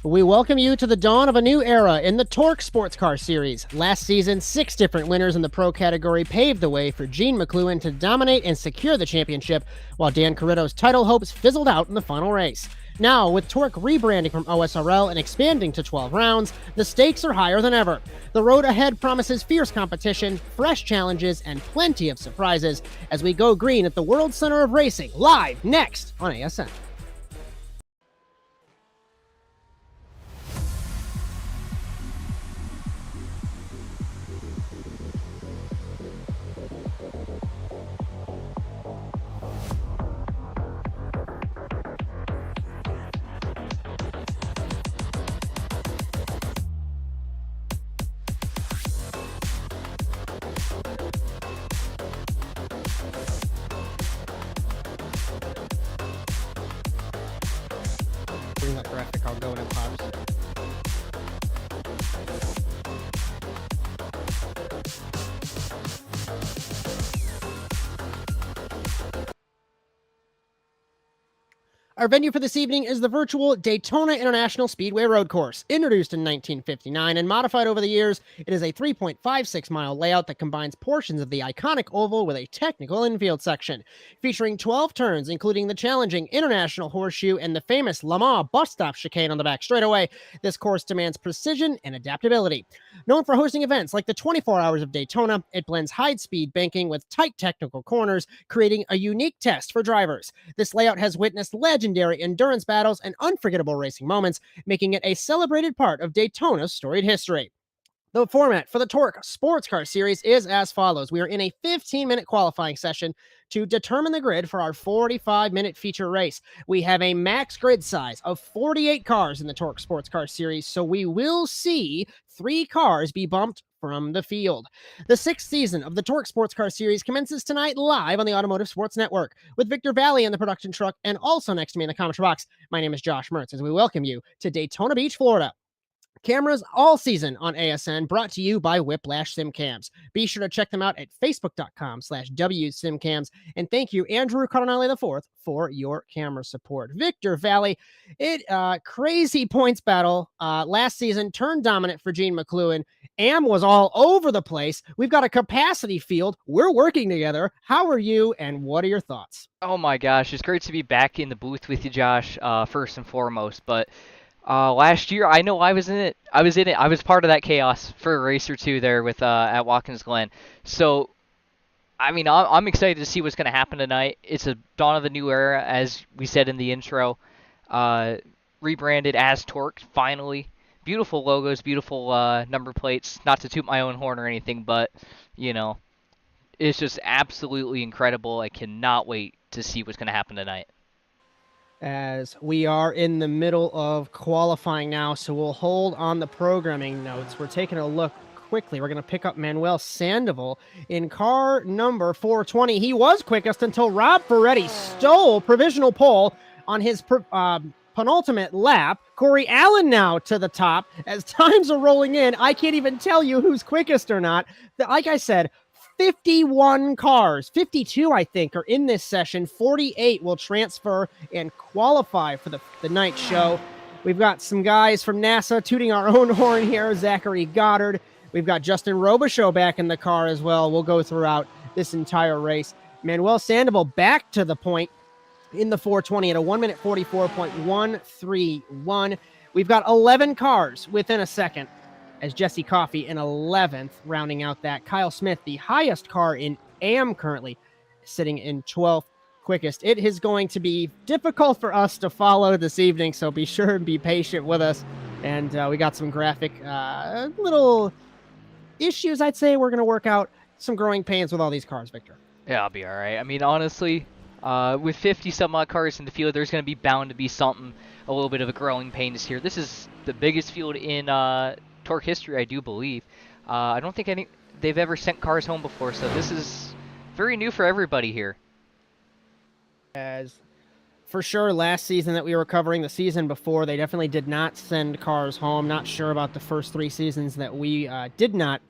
We welcome you to the dawn of a new era in the TORQ SportsCar Series. Last season, 6 different winners in the pro category paved the way for Jean McCluan to dominate and secure the championship, while Dan Cariddo's title hopes fizzled out in the final race. Now, with TORQ rebranding from OSRL and expanding to 12 rounds, the stakes are higher than ever. The road ahead promises fierce competition, fresh challenges, and plenty of surprises as we go green at the World Center of Racing, live next on ASN. Bring that graphic, I'll go in pops. Our venue for this evening is the virtual Daytona International Speedway Road Course. Introduced in 1959 and modified over the years, it is a 3.56-mile layout that combines portions of the iconic oval with a technical infield section. Featuring 12 turns, including the challenging International Horseshoe and the famous Lamar bus stop chicane on the back straightaway, this course demands precision and adaptability. Known for hosting events like the 24 Hours of Daytona, it blends high-speed banking with tight technical corners, creating a unique test for drivers. This layout has witnessed legendary endurance battles and unforgettable racing moments, making it a celebrated part of Daytona's storied history. The format for the TORQ SportsCar Series is as follows. We are in a 15-minute qualifying session to determine the grid for our 45-minute feature race. We have a max grid size of 48 cars in the TORQ SportsCar Series, so we will see 3 cars be bumped from the field. The 6th season of the TORQ SportsCar Series commences tonight live on the Automotive Sports Network with Victor Valley in the production truck and also next to me in the commentary box. My name is Josh Mertz as we welcome you to Daytona Beach, Florida. Cameras all season on ASN, brought to you by Whiplash SimCams. Be sure to check them out at facebook.com/WSimCams. And thank you, Andrew Cardinale IV, for your camera support. Victor Valley, crazy points battle last season, turned dominant for Jean McCluan. Am was all over the place. We've got a capacity field. We're working together. How are you, and what are your thoughts? Oh my gosh, it's great to be back in the booth with you, Josh, first and foremost. But last year, I know I was in it. I was part of that chaos for a race or two there with at Watkins Glen. So, I mean, I'm excited to see what's going to happen tonight. It's a dawn of a new era, as we said in the intro. Rebranded as TORQ, finally. Beautiful logos, beautiful number plates. Not to toot my own horn or anything, but, you know, it's just absolutely incredible. I cannot wait to see what's going to happen tonight. As we are in the middle of qualifying now, so we'll hold on the programming notes. We're taking a look quickly. We're going to pick up Manuel Sandoval in car number 420. He was quickest until Rob Ferretti stole provisional pole on his penultimate lap. Corey Allen now to the top. As times are rolling in, I can't even tell you who's quickest or not. Like I said, 51 cars, 52 I think, are in this session. 48 will transfer and qualify for the night show. We've got some guys from NASA tooting our own horn here. Zachary Goddard. We've got Justin Robichaud back in the car as well. We'll go throughout this entire race. Manuel Sandoval back to the point in the 420 at a 1 minute 44.131. We've got 11 cars within a second, as Jesse Coffey in 11th, rounding out that. Kyle Smith, the highest car in AM currently, sitting in 12th quickest. It is going to be difficult for us to follow this evening, so be sure and be patient with us. And we got some graphic little issues, I'd say. We're going to work out some growing pains with all these cars, Victor. Yeah, I'll be all right. I mean, honestly, with 50-some-odd cars in the field, there's going to be bound to be something, a little bit of a growing pains here. This is the biggest field in TORQ history, I do believe. I don't think they've ever sent cars home before, so this is very new for everybody here. As for sure, last season that we were covering, the season before, they definitely did not send cars home. Not sure about the first 3 seasons that we did not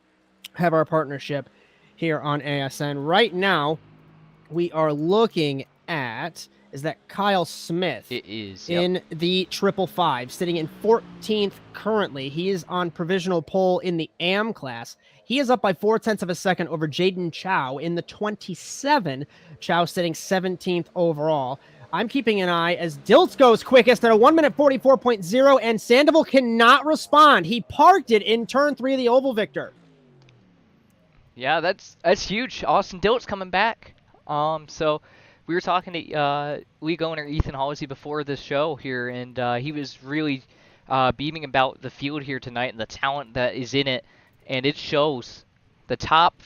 have our partnership here on ASN. Right now, we are looking at at is that Kyle Smith It is. in the 555, sitting in 14th currently. He is on provisional pole in the AM class. He is up by 0.4 of a second over Jaden Chow in the 27. Chow sitting 17th overall. I'm keeping an eye as Dilts goes quickest at a 1:44.0, and Sandoval cannot respond. He parked it in turn 3 of the oval, Victor. Yeah, that's huge. Austin Dilt's coming back. So we were talking to league owner Ethan Halsey before this show here, and he was really beaming about the field here tonight and the talent that is in it, and it shows. The top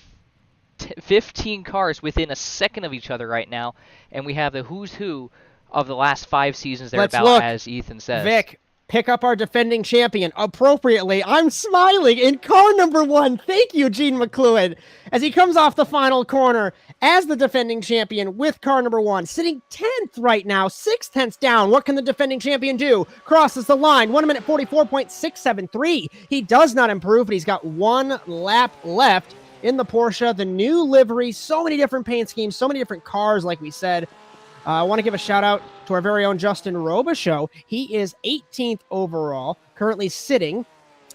15 cars within a second of each other right now, and we have the who's who of the last 5 seasons thereabout, as Ethan says. Vic, pick up our defending champion appropriately. I'm smiling in car number 1. Thank you, Jean McCluan, as he comes off the final corner as the defending champion with car number 1, sitting 10th right now, 6/10 down. What can the defending champion do? Crosses the line, 1:44.673. He does not improve, but he's got 1 lap left in the Porsche. The new livery, so many different paint schemes, so many different cars, like we said. I want to give a shout out to our very own Justin Robichaud. He is 18th overall, currently sitting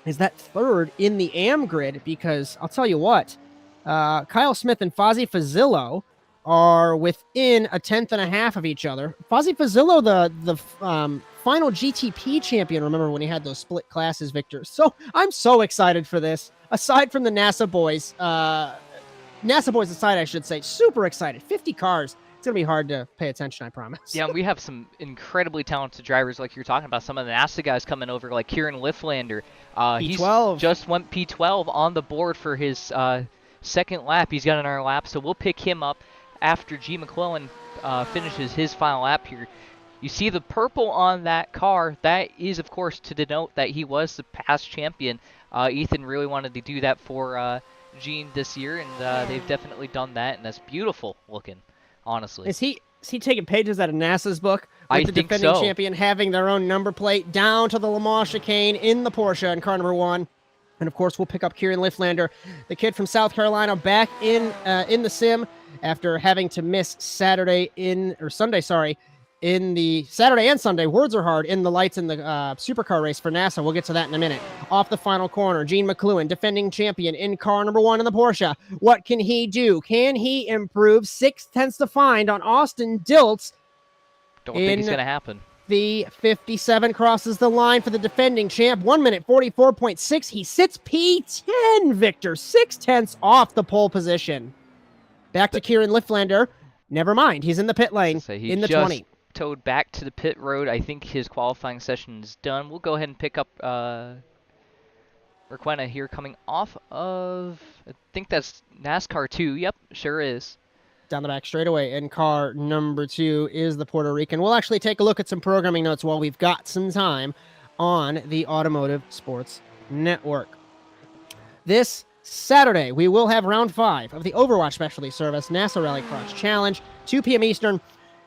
is that 3rd in the AM grid, because I'll tell you what, Kyle Smith and Fozzie Fazillo are within 1/10.5 of each other. Fozzie Fazillo, the final GTP champion, remember when he had those split classes, Victor. So I'm so excited for this. Aside from the NASA boys aside, I should say, super excited. 50 cars. It's going to be hard to pay attention, I promise. Yeah, we have some incredibly talented drivers like you're talking about. Some of the NASA guys coming over, like Kieran Lifflander. P12. He's just went P12 on the board for his second lap. He's got another lap, so we'll pick him up after Jean McCluan finishes his final lap here. You see the purple on that car. That is, of course, to denote that he was the past champion. Ethan really wanted to do that for Jean this year, and they've definitely done that, and that's beautiful looking. Honestly, is he taking pages out of NASA's book with the defending champion having their own number plate down to the Le Mans chicane in the Porsche in car number 1? And of course, we'll pick up Kieran Lifflander, the kid from South Carolina, back in the sim after having to miss Sunday, in the Saturday and Sunday. Words are hard in the lights in the supercar race for NASA. We'll get to that in a minute. Off the final corner, Jean McCluan, defending champion in car number 1 in the Porsche. What can he do? Can he improve? 6/10 to find on Austin Dilts. Don't think it's going to happen. The 57 crosses the line for the defending champ. 1:44.6. He sits P10, Victor. 6/10 off the pole position. Back to Kieran Lifflander. Never mind. He's in the pit lane in the 20. Towed back to the pit road. I think his qualifying session is done. We'll go ahead and pick up Requena here coming off of, I think that's NASCAR 2. Yep, sure is. Down the back straightaway in car number 2 is the Puerto Rican. We'll actually take a look at some programming notes while we've got some time on the Automotive Sports Network. This Saturday, we will have round 5 of the Overwatch Specialty Service NASA Rallycross Challenge, 2 p.m. Eastern.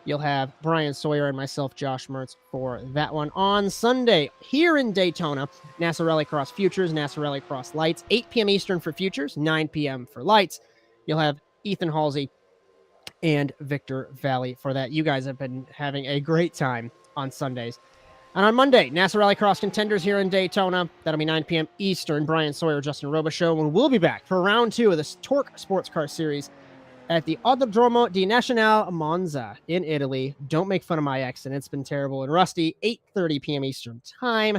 You'll have Bryan, Sawyer, and myself, Josh Mertz, for that one. On Sunday, here in Daytona, NASA Rallycross Futures, NASA Rallycross Lights, 8 p.m. Eastern for Futures, 9 p.m. for Lights. You'll have Ethan Halsey and Victor Valley for that. You guys have been having a great time on Sundays. And on Monday, NASA Rallycross Contenders here in Daytona. That'll be 9 p.m. Eastern. Bryan, Sawyer, Justin Robichaud, and we'll be back for round 2 of this TORQ SportsCar Series at the Autodromo di Nazionale Monza in Italy. Don't make fun of my accent. It's been terrible and rusty. 8:30 p.m. Eastern time.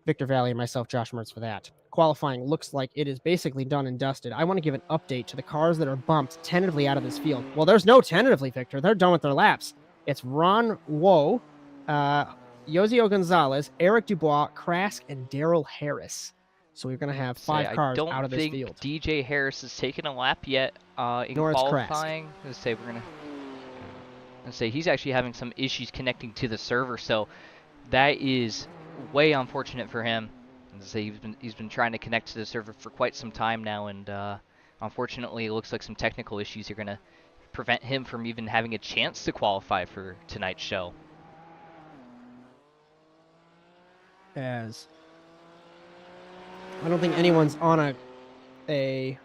Victor Valley and myself, Josh Mertz, for that. Qualifying looks like it is basically done and dusted. I want to give an update to the cars that are bumped tentatively out of this field. Well, there's no tentatively, Victor. They're done with their laps. It's Ron Woe, Yosio Gonzalez, Eric Dubois, Krask, and Daryl Harris. So we're going to have 5 cars out of this field. I don't think DJ Harris has taken a lap yet in Nor qualifying. Let's say he's actually having some issues connecting to the server, so that is way unfortunate for him. Let's say he's been trying to connect to the server for quite some time now, and unfortunately, it looks like some technical issues are going to prevent him from even having a chance to qualify for tonight's show. As I don't think anyone's on a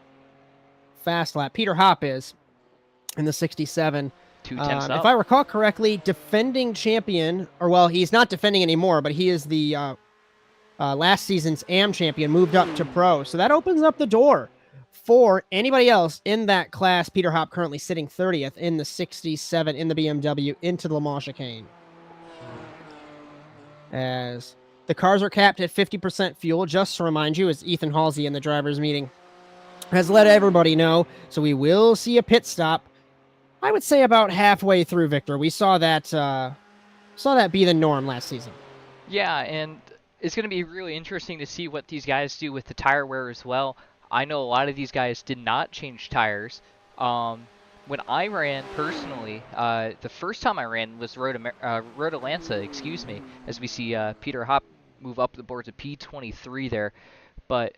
fast lap. Peter Hopp is in the 67. 2 tenths If up. I recall correctly, defending champion, or well, he's not defending anymore, but he is the last season's AM champion, moved up to pro. So that opens up the door for anybody else in that class. Peter Hopp currently sitting 30th in the 67 in the BMW into the Le Mans chicane. As the cars are capped at 50% fuel, just to remind you, as Ethan Halsey in the driver's meeting has let everybody know. So we will see a pit stop, I would say about halfway through, Victor. We saw that be the norm last season. Yeah, and it's going to be really interesting to see what these guys do with the tire wear as well. I know a lot of these guys did not change tires. When I ran personally, the first time I ran was Road Atlanta, excuse me, as we see Peter Hopp move up the board to P23 there. But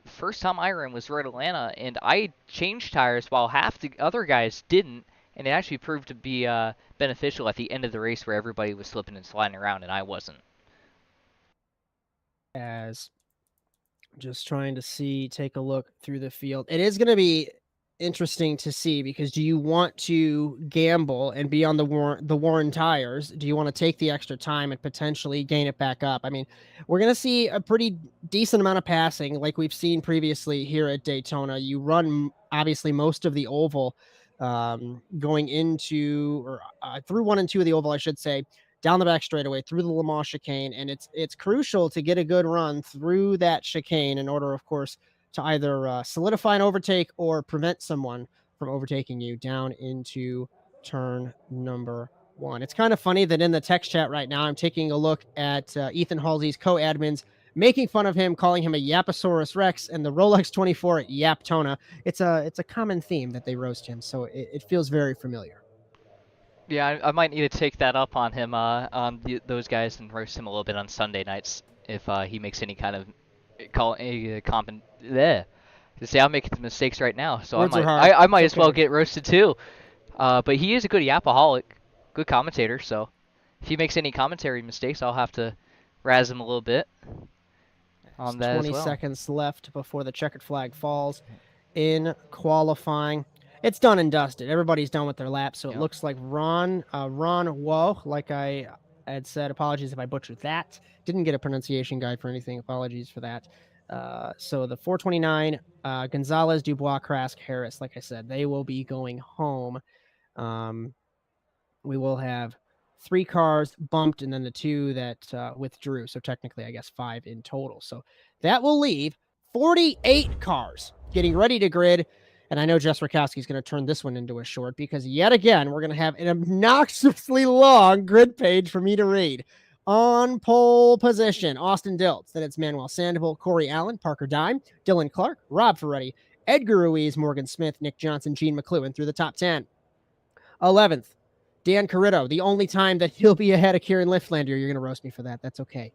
the first time I ran was Road Atlanta, and I changed tires while half the other guys didn't, and it actually proved to be beneficial at the end of the race where everybody was slipping and sliding around and I wasn't. As just trying to take a look through the field. It is going to be interesting to see, because do you want to gamble and be on the Warren tires? Do you want to take the extra time and potentially gain it back up? I mean, we're going to see a pretty decent amount of passing like we've seen previously here at Daytona. You run obviously most of the oval going into or through 1 and 2 of the oval, I should say, down the back straightaway through the Le Mans chicane, and it's crucial to get a good run through that chicane in order, of course, to either solidify an overtake or prevent someone from overtaking you down into turn number 1. It's kind of funny that in the text chat right now, I'm taking a look at Ethan Halsey's co-admins making fun of him, calling him a Yaposaurus Rex, and the Rolex 24 at Yaptona. It's a common theme that they roast him, so it feels very familiar. Yeah, I might need to take that up on him, those guys, and roast him a little bit on Sunday nights if he makes any kind of See, I'm making the mistakes right now, so I might as well get roasted too. But he is a good yapaholic, good commentator. So if he makes any commentary mistakes, I'll have to razz him a little bit on that as well. 20 seconds left before the checkered flag falls in qualifying. It's done and dusted. Everybody's done with their laps, so it looks like Ron Woe, like I had said. Apologies if I butchered that. Didn't get a pronunciation guide for anything. Apologies for that. So the 429, Gonzalez, Dubois, Krask, Harris, like I said, they will be going home. We will have 3 cars bumped and then the 2 that withdrew. So technically, I guess 5 in total. So that will leave 48 cars getting ready to grid. And I know Jess Rakowski is going to turn this one into a short, because yet again, we're going to have an obnoxiously long grid page for me to read. On pole position, Austin Diltz. Then it's Manuel Sandoval, Corey Allen, Parker Dime, Dylan Clark, Rob Ferretti, Edgar Ruiz, Morgan Smith, Nick Johnson, Jean McCluan through the top 10. 11th, Dan Cariddo. The only time that he'll be ahead of Kieran Liftlander. You're going to roast me for that. That's okay.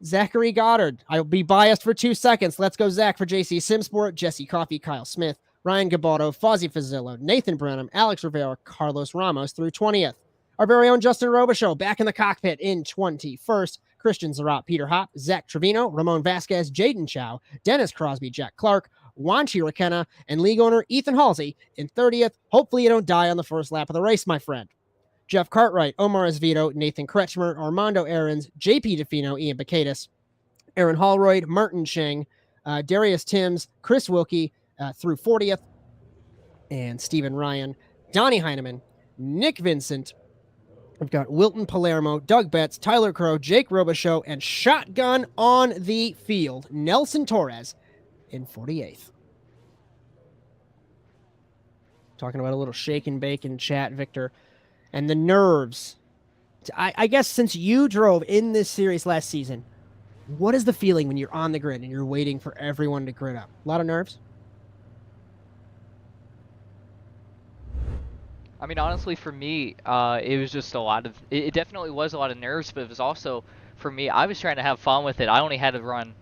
Zachary Goddard. I'll be biased for 2 seconds. Let's go Zach for JC Simsport, Jesse Coffey, Kyle Smith, Ryan Gabardo, Fozzie Fazzillo, Nathan Brenham, Alex Rivera, Carlos Ramos through 20th. Our very own Justin Robichaud back in the cockpit in 21st. Christian Zarat, Peter Hopp, Zach Trevino, Ramon Vasquez, Jaden Chow, Dennis Crosby, Jack Clark, Juan Chiriquena, and league owner Ethan Halsey in 30th. Hopefully you don't die on the first lap of the race, my friend. Jeff Cartwright, Omar Esvito, Nathan Kretschmer, Armando Aarons, JP DeFino, Ian Bacadis, Aaron Hallroyd, Martin Cheng, Darius Timms, Chris Wilkie through 40th, and Stephen Ryan, Donnie Heineman, Nick Vincent. We've got Wilton Palermo, Doug Betts, Tyler Crow, Jake Robichaud, and shotgun on the field, Nelson Torres in 48th. Talking about a little shake and bake in chat, Victor, and the nerves. I guess since you drove in this series last season, what is the feeling when you're on the grid and you're waiting for everyone to grid up? A lot of nerves? I mean, honestly, for me, it was just a lot of. It definitely was a lot of nerves, but it was also, for me, I was trying to have fun with it. I only had to run.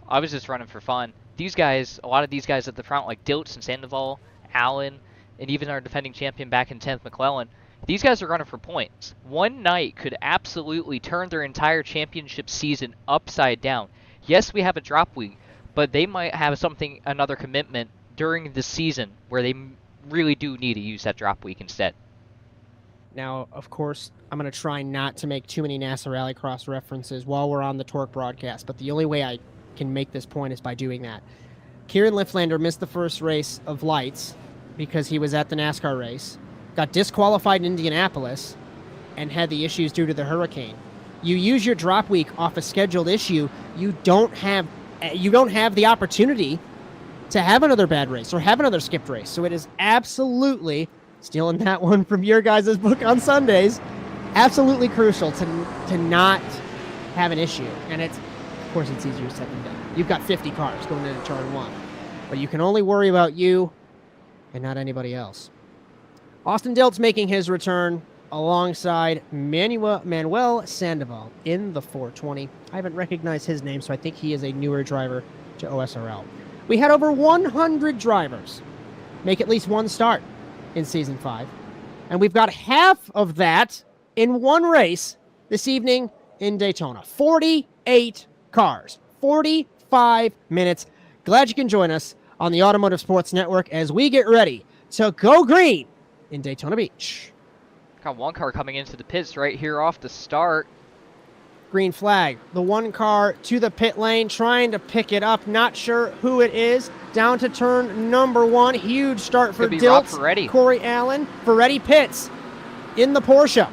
I was just running for fun. These guys, a lot of these guys at the front, like Diltz and Sandoval, Allen, and even our defending champion back in 10th, McClellan, these guys are running for points. One night could absolutely turn their entire championship season upside down. Yes, we have a drop week, but they might have another commitment during the season where they really do need to use that drop week instead. Now, of course, I'm going to try not to make too many NASA Rallycross references while we're on the TORQ broadcast, but the only way I can make this point is by doing that. Kieran Lifflander missed the first race of lights because he was at the NASCAR race, got disqualified in Indianapolis, and had the issues due to the hurricane. You use your drop week off a scheduled issue, you don't have the opportunity to have another bad race or have another skipped race. So it is absolutely, stealing that one from your guys' book on Sundays, absolutely crucial to not have an issue. And it's, of course, it's easier said than done. You've got 50 cars going into turn one, but you can only worry about you and not anybody else. Austin Dilt's making his return alongside Manuel Sandoval in the 420. I haven't recognized his name, so I think he is a newer driver to OSRL. We had over 100 drivers make at least one start in Season 5, and we've got half of that in one race this evening in Daytona. 48 cars, 45 minutes. Glad you can join us on the Automotive Sports Network as we get ready to go green in Daytona Beach. Got one car coming into the pits right here off the start. Green flag. The one car to the pit lane, trying to pick it up. Not sure who it is. Down to turn number one. Huge start for Diltz. Corey Allen. Ferretti pits in the Porsche.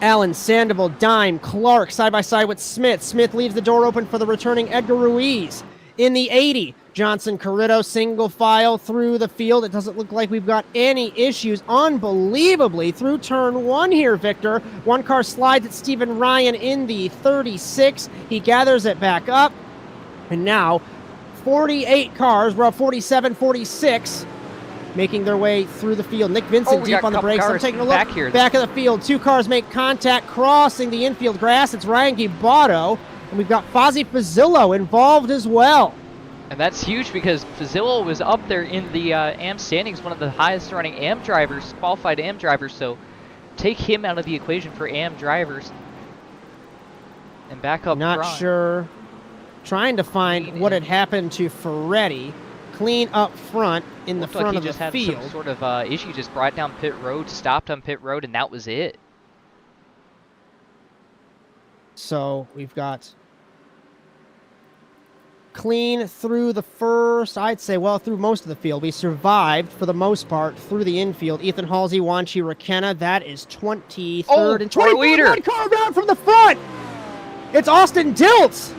Allen, Sandoval, Dime, Clark side by side with Smith. Smith leaves the door open for the returning Edgar Ruiz. In the 80, Johnson Cariddo single file through the field. It doesn't look like we've got any issues. Unbelievably through turn one here, Victor. One car slides at Stephen Ryan in the 36. He gathers it back up. And now 48 cars, we're up 47, 46, making their way through the field. Nick Vincent deep on the brakes. I'm taking a look back of the field. Two cars make contact crossing the infield grass. It's Ryan Guibato. And we've got Fozzie Fazzillo involved as well. And that's huge because Fazzillo was up there in the AM standings, one of the highest running AM drivers, qualified AM drivers. So take him out of the equation for AM drivers. And back up Not front. sure. Trying to find what had happened to Ferretti. Clean up front in the front of the field. Looked like he just had some sort of issue, just brought down pit road, stopped on pit road, and that was it. So we've got clean through the first, I'd say, well, through most of the field. We survived, for the most part, through the infield. Ethan Halsey, Wanchi Rakenna, that is 23rd and 24th. One car down from the front. It's Austin Diltz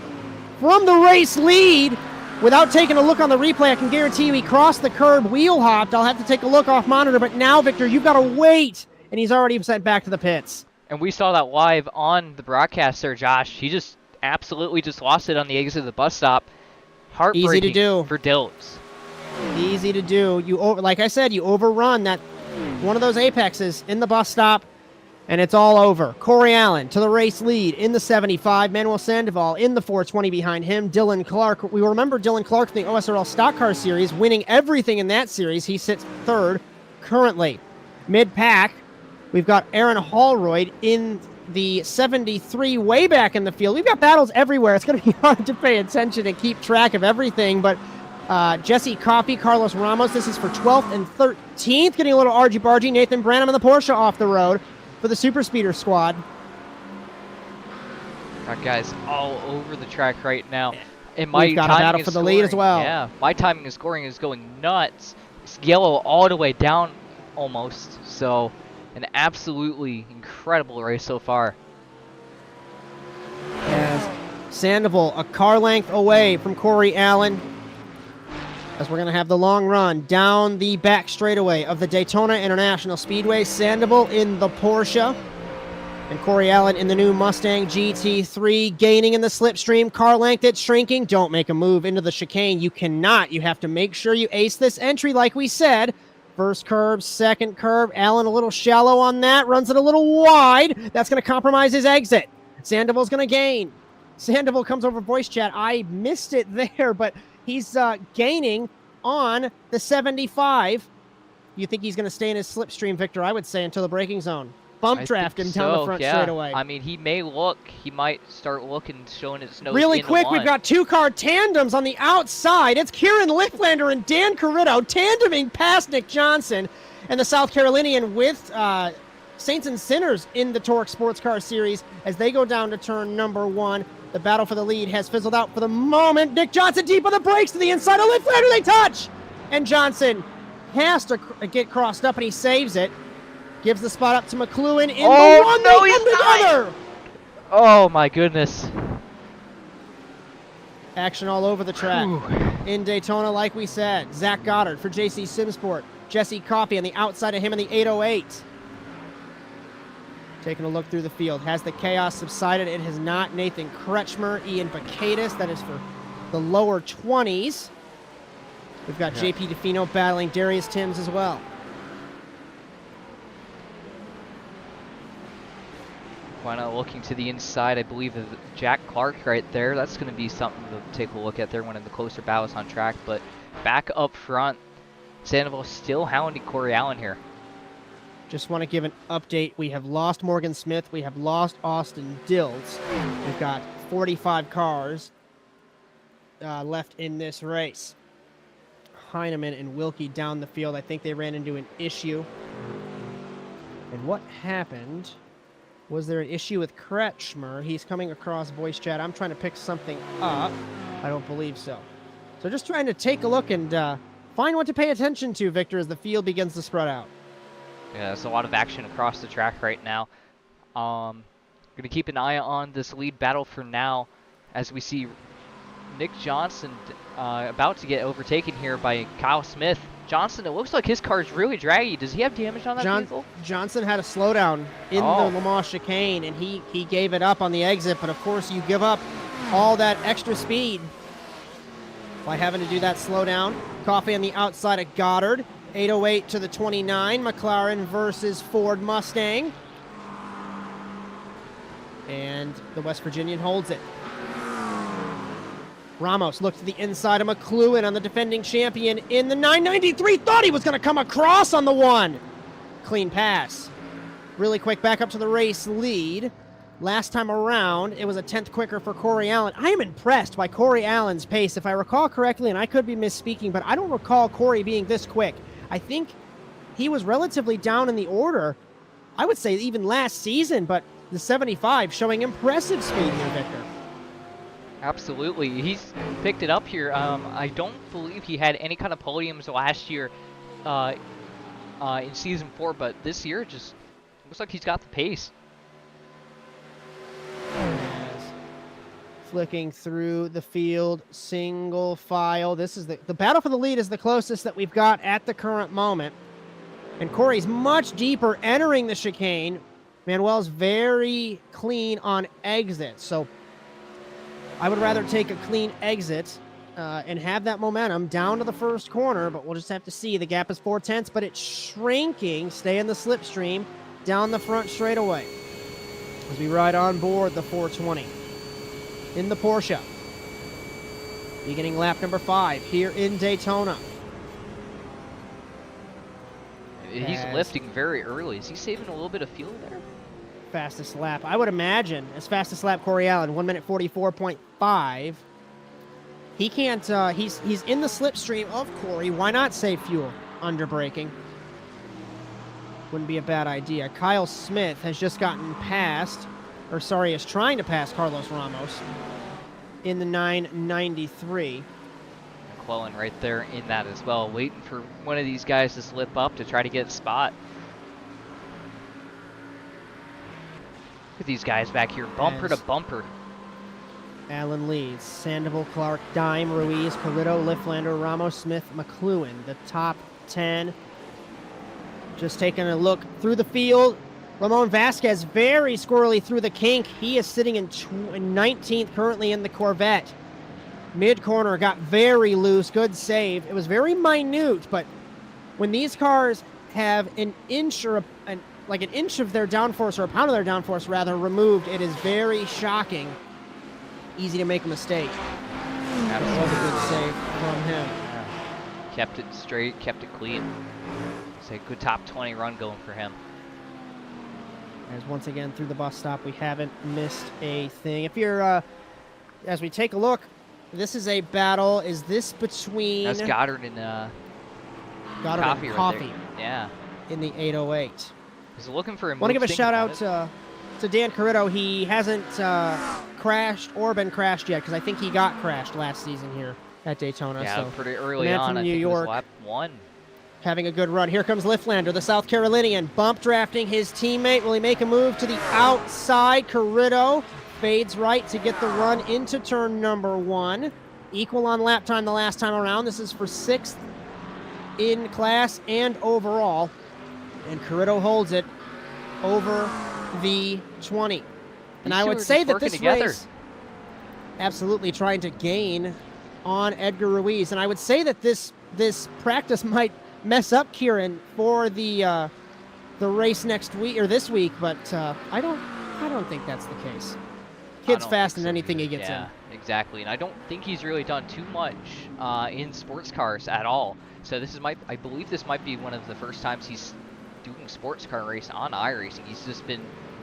from the race lead. Without taking a look on the replay, I can guarantee you he crossed the curb, wheel hopped. I'll have to take a look off monitor, but now, Victor, you've got to wait. And he's already sent back to the pits. And we saw that live on the broadcast there, Josh. He just absolutely just lost it on the exit of the bus stop. Heartbreaking Easy to do for Diltz. Easy to do. Like I said, you overrun that one of those apexes in the bus stop, and it's all over. Corey Allen to the race lead in the 75. Manuel Sandoval in the 420 behind him. Dylan Clark. We remember Dylan Clark from the OSRL Stock Car Series, winning everything in that series. He sits third currently. Mid-pack, we've got Aaron Hallroyd in the 73 way back in the field. We've got battles everywhere. It's going to be hard to pay attention and keep track of everything, but Jesse Coffey, Carlos Ramos, this is for 12th and 13th. Getting a little argy-bargy. Nathan Branham in the Porsche off the road for the Super Speeder squad. Got guys all over the track right now. And we've got a battle for the lead as well. Yeah, my timing and scoring is going nuts. It's yellow all the way down almost. So an absolutely incredible race so far. As Sandoval a car length away from Corey Allen, as we're going to have the long run down the back straightaway of the Daytona International Speedway. Sandoval in the Porsche and Corey Allen in the new Mustang GT3, gaining in the slipstream. Car length, it's shrinking. Don't make a move into the chicane. You cannot. You have to make sure you ace this entry like we said. First curve, second curve. Allen a little shallow on that. Runs it a little wide. That's going to compromise his exit. Sandoval's going to gain. Sandoval comes over voice chat. I missed it there, but he's gaining on the 75. You think he's going to stay in his slipstream, Victor? I would say until the braking zone. Bump draft him down the front straightaway. I mean, he might start looking, showing his nose really quick. We've got two-car tandems on the outside. It's Kieran Lifflander and Dan Cariddo tandeming past Nick Johnson. And the South Carolinian with Saints and Sinners in the TORQ SportsCar Series as they go down to turn number 1. The battle for the lead has fizzled out for the moment. Nick Johnson deep on the brakes to the inside of Liftlander. They touch! And Johnson has to get crossed up, and he saves it. Gives the spot up to McCluan in the one. No, they he's come together! Oh, my goodness. Action all over the track. In Daytona, like we said, Zach Goddard for JC Simsport. Jesse Coffey on the outside of him in the 808. Taking a look through the field. Has the chaos subsided? It has not. Nathan Kretschmer, Ian Bacadis. That is for the lower 20s. We've got JP DeFino battling Darius Timms as well. Why not looking to the inside? I believe of Jack Clark right there. That's going to be something to take a look at there, one of the closer battles on track. But back up front, Sandoval still hounding Corey Allen here. Just want to give an update. We have lost Morgan Smith. We have lost Austin Dills. We've got 45 cars left in this race. Heineman and Wilkie down the field. I think they ran into an issue. And what happened? Was there an issue with Kretschmer? He's coming across voice chat. I'm trying to pick something up. I don't believe so. So just trying to take a look and find what to pay attention to, Victor, as the field begins to spread out. Yeah, there's a lot of action across the track right now. Going to keep an eye on this lead battle for now as we see Nick Johnson about to get overtaken here by Kyle Smith. Johnson, it looks like his car's really draggy. Does he have damage on that vehicle? Johnson had a slowdown in the Le Mans chicane, and he gave it up on the exit. But, of course, you give up all that extra speed by having to do that slowdown. Coffey on the outside of Goddard. 808 to the 29. McLaren versus Ford Mustang. And the West Virginian holds it. Ramos looked to the inside of McCluan on the defending champion in the 993. Thought he was going to come across on the one. Clean pass. Really quick back up to the race lead. Last time around, it was a 10th quicker for Corey Allen. I am impressed by Corey Allen's pace. If I recall correctly, and I could be misspeaking, but I don't recall Corey being this quick. I think he was relatively down in the order, I would say even last season, but the 75 showing impressive speed here, Victor. Absolutely. He's picked it up here. I don't believe he had any kind of podiums last year in Season 4, but this year it just looks like he's got the pace. Flicking through the field, single file. This is the battle for the lead is the closest that we've got at the current moment. And Corey's much deeper entering the chicane. Manuel's very clean on exit. So I would rather take a clean exit and have that momentum down to the first corner, but we'll just have to see. The gap is 4/10, but it's shrinking. Stay in the slipstream down the front straightaway as we ride on board the 420 in the Porsche. Beginning lap number 5 here in Daytona. He's lifting very early. Is he saving a little bit of fuel there? Fastest lap, I would imagine. As fastest lap, Corey Allen, 1:44.5. He can't, he's in the slipstream of Corey. Why not save fuel? Under braking. Wouldn't be a bad idea. Kyle Smith has just gotten past, or sorry, is trying to pass Carlos Ramos in the 993. McClellan right there in that as well, waiting for one of these guys to slip up to try to get a spot. Look at these guys back here, bumper to bumper. Allen leads. Sandoval, Clark, Dime, Ruiz, Cariddo, Liftlander, Ramos, Smith, McCluan. The top 10. Just taking a look through the field. Ramon Vasquez very squirrely through the kink. He is sitting in 19th currently in the Corvette. Mid-corner got very loose. Good save. It was very minute, but when these cars have an inch or like an inch of their downforce, or a pound of their downforce rather, removed, it is very shocking. Easy to make a mistake. That was a good save from him. Yeah. Kept it straight, kept it clean. It's a good top 20 run going for him. As once again through the bus stop, we haven't missed a thing. If you're, as we take a look, this is a battle. Is this between? That's Goddard and Goddard Coffey. and Coffey. Right there. Yeah. In the 808. He's looking for a move. Want to give a shout out to Dan Cariddo. He hasn't crashed or been crashed yet because I think he got crashed last season here at Daytona. Yeah, so pretty early on. From I New think York, it was lap 1. having a good run. Here comes Lifflander, the South Carolinian, bump drafting his teammate. Will he make a move to the outside? Cariddo fades right to get the run into turn number 1. Equal on lap time the last time around. This is for 6th in class and overall. And Cariddo holds it over the 20. And I would say that this race, absolutely trying to gain on Edgar Ruiz. And I would say that this practice might mess up Kieran for the race next week or this week, but I don't think that's the case. Kid's fast in anything he gets in. Exactly, and I don't think he's really done too much in sports cars at all. So this is I believe this might be one of the first times he's doing sports car race on iRacing. He's just been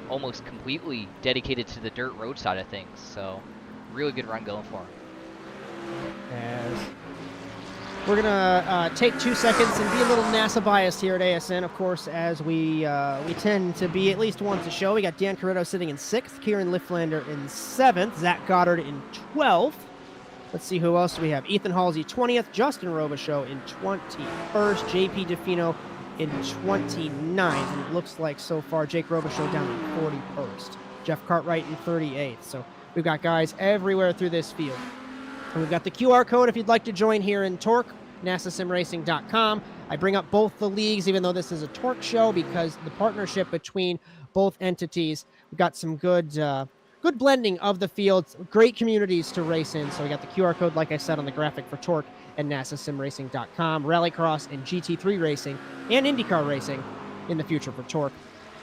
almost completely dedicated to the dirt road side of things. So really good run going for him. As we're gonna take 2 seconds and be a little NASA biased here at ASN, of course, as we tend to be at least once a show. We got Dan Cariddo sitting in 6th, Kieran Lifflander in 7th, Zach Goddard in 12th. Let's see who else we have. Ethan Halsey 20th, Justin Robichaud in 21st, JP DeFino in 29th. And it looks like so far Jake Robichaud down in 41st, Jeff Cartwright in 38th. So we've got guys everywhere through this field. And we've got the QR code if you'd like to join here in TORQ, NASASimRacing.com. I bring up both the leagues, even though this is a TORQ show, because the partnership between both entities, we've got some good blending of the fields, great communities to race in. So we got the QR code, like I said, on the graphic for TORQ and NASASimRacing.com, Rallycross and GT3 racing and IndyCar racing in the future for TORQ.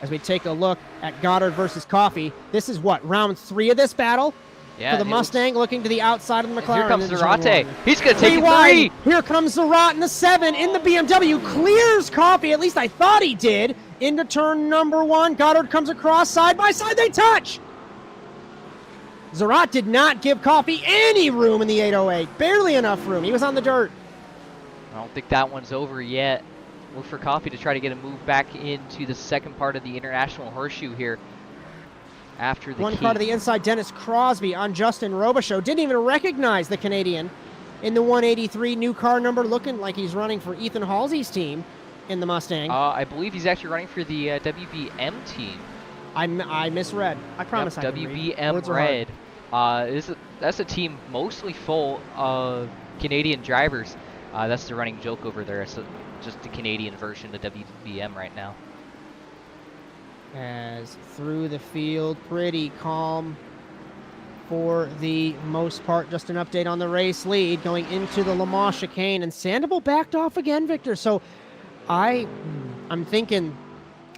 As we take a look at Goddard versus Coffey, this is what, round 3 of this battle? Yeah, for the Mustang, looking to the outside of the McLaren. Here comes Zarate. He's going to take it 3. Here comes Zarat in the 7 in the BMW. Clears Coffey, at least I thought he did, into turn number 1. Goddard comes across, side by side, they touch. Zarat did not give Coffey any room in the 808. Barely enough room. He was on the dirt. I don't think that one's over yet. Look for Coffey to try to get a move back into the second part of the International Horseshoe here. After the one car to the inside, Dennis Crosby on Justin Robichaud. Didn't even recognize the Canadian in the 183 new car number, looking like he's running for Ethan Halsey's team in the Mustang. I believe he's actually running for the WBM team. I misread. I promise. Yep, WBM Red. That's a team mostly full of Canadian drivers. That's the running joke over there. It's just the Canadian version of WBM right now. As through the field, pretty calm for the most part. Just an update on the race lead going into the Le Mans chicane, and Sandoval backed off again, Victor. So I'm thinking,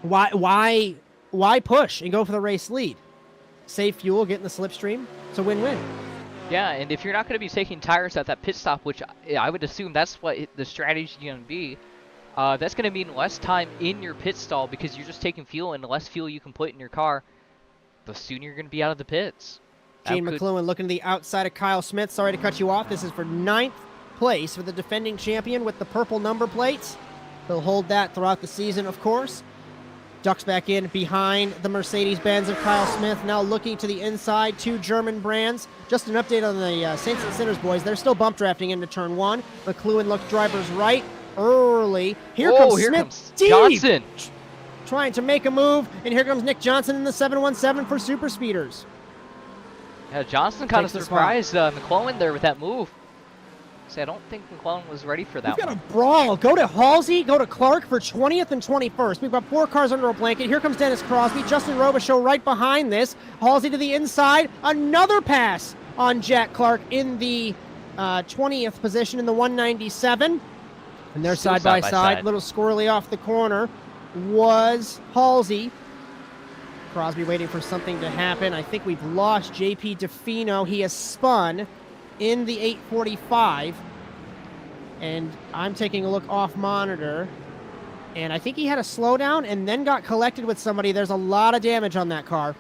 why push and go for the race lead? Save fuel, get in the slipstream. It's a win-win. Yeah, and if you're not going to be taking tires at that pit stop, which I would assume that's what the strategy is going to be, that's going to mean less time in your pit stall because you're just taking fuel, and the less fuel you can put in your car, the sooner you're going to be out of the pits. Jean McCluan looking to the outside of Kyle Smith. Sorry to cut you off. This is for 9th place for the defending champion with the purple number plates. He'll hold that throughout the season, of course. Ducks back in behind the Mercedes-Benz of Kyle Smith. Now looking to the inside, 2 German brands. Just an update on the Saints and Sinners boys. They're still bump drafting into turn 1. McCluan looked driver's right early. Here comes deep, Johnson trying to make a move, and here comes Nick Johnson in the 717 for super speeders. Yeah, Johnson kind of surprised McCluan there with that move. I don't think McCluan was ready for that. We've got a brawl. Go to Halsey, go to Clark for 20th and 21st. We've got 4 cars under a blanket. Here comes Dennis Crosby. Justin Robichaud right behind this. Halsey to the inside. Another pass on Jack Clark in the 20th position in the 197. And they're side by side. Little squirrely off the corner was Halsey. Crosby waiting for something to happen. I think we've lost JP DeFino. He has spun in the 845, and I'm taking a look off monitor, and I think he had a slowdown and then got collected with somebody. There's a lot of damage on that car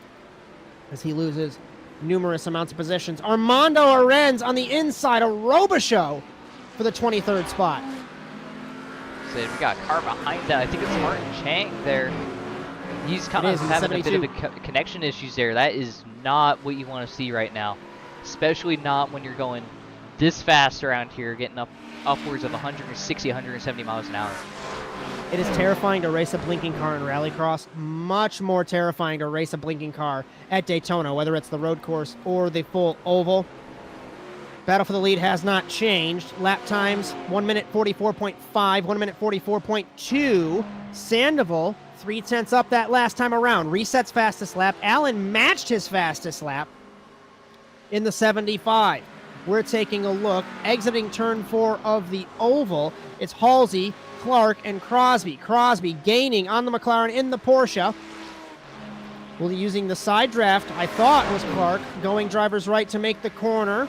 as he loses numerous amounts of positions. Armando Arenz on the inside of Robichaud for the 23rd spot. So we got a car behind that. I think it's Martin Chang there. He's kind of having a bit of a connection issues there. That is not what you want to see right now, especially not when you're going this fast around here, getting upwards of 160, 170 miles an hour. It is terrifying to race a blinking car in Rallycross. Much more terrifying to race a blinking car at Daytona, whether it's the road course or the full oval. Battle for the lead has not changed. Lap times, 1 minute 44.5, 1 minute 44.2. Sandoval, 0.3 up that last time around. Resets fastest lap. Allen matched his fastest lap in the 75. We're taking a look. Exiting turn 4 of the oval. It's Halsey, Clark, and Crosby. Crosby gaining on the McLaren in the Porsche. Well, using the side draft, I thought it was Clark, going driver's right to make the corner.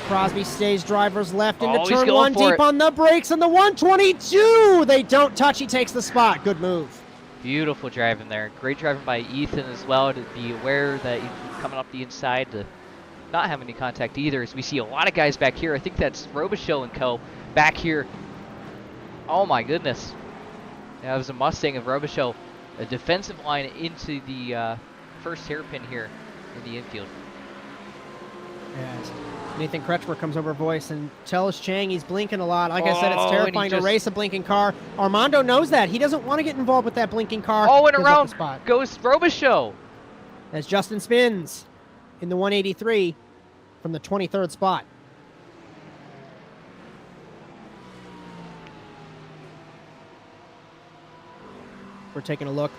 Crosby stays driver's left into turn 1, deep on the brakes, and the 122! They don't touch, he takes the spot. Good move. Beautiful driving there. Great driving by Ethan as well, to be aware that he's coming up the inside to not have any contact either, as we see a lot of guys back here. I think that's Robichaud and co. back here. Oh my goodness. That was a Mustang of Robichaud. A defensive line into the first hairpin here in the infield. Yes. Nathan Kretschmer comes over voice and tells Chang he's blinking a lot. Like I said, it's terrifying to race a blinking car. Armando knows that. He doesn't want to get involved with that blinking car. Oh, and around goes Robichaud. As Justin spins in the 183 from the 23rd spot. We're taking a look.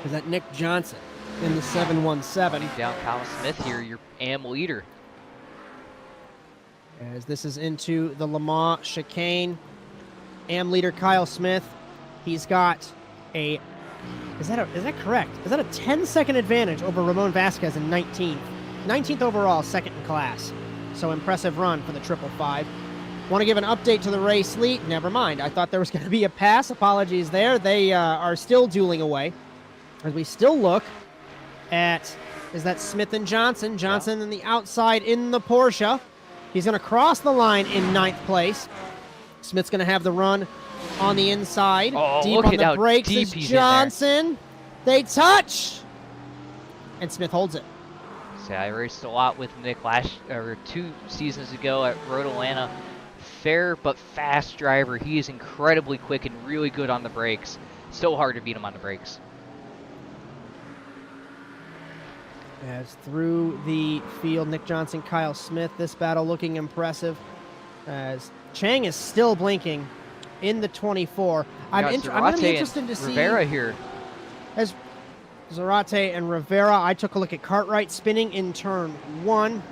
Is that Nick Johnson in the 717? Down Kyle Smith here, your AM leader. As this is into the Le Mans chicane. AM leader Kyle Smith. He's got a, is that correct? Is that a 10-second advantage over Ramon Vasquez in 19th? 19th overall, second in class. So impressive run for the 555. Want to give an update to the race lead? Never mind. I thought there was going to be a pass. Apologies there. They are still dueling away. As we still look at, is that Smith and Johnson? Johnson on the outside in the Porsche. He's going to cross the line in 9th place. Smith's going to have the run on the inside. Oh, deep on the brakes is Johnson. They touch. And Smith holds it. See, I raced a lot with Nick 2 seasons ago at Road Atlanta. Fair but fast driver. He is incredibly quick and really good on the brakes. So hard to beat him on the brakes. As through the field, Nick Johnson, Kyle Smith. This battle looking impressive. As Chang is still blinking in the 24. I'm going to be interested to see Rivera here. As Zarate and Rivera, I took a look at Cartwright spinning in turn 1.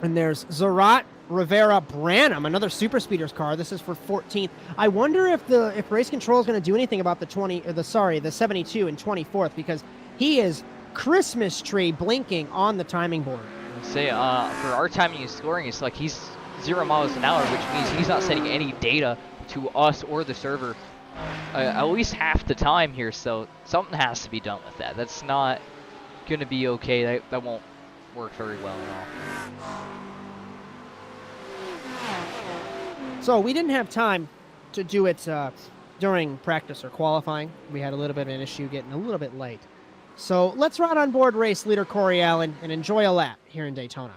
And there's Zarat, Rivera, Branham, another super speeders car. This is for 14th. I wonder if race control is going to do anything about the 72 and 24th, because he is Christmas tree blinking on the timing board. Say for our timing and scoring, it's like he's 0 miles an hour, which means he's not sending any data to us or the server at least half the time here. So something has to be done with that. That's not going to be okay. That won't work very well at all. So we didn't have time to do it during practice or qualifying. We had a little bit of an issue getting a little bit late. So let's ride on board race leader Corey Allen and enjoy a lap here in Daytona.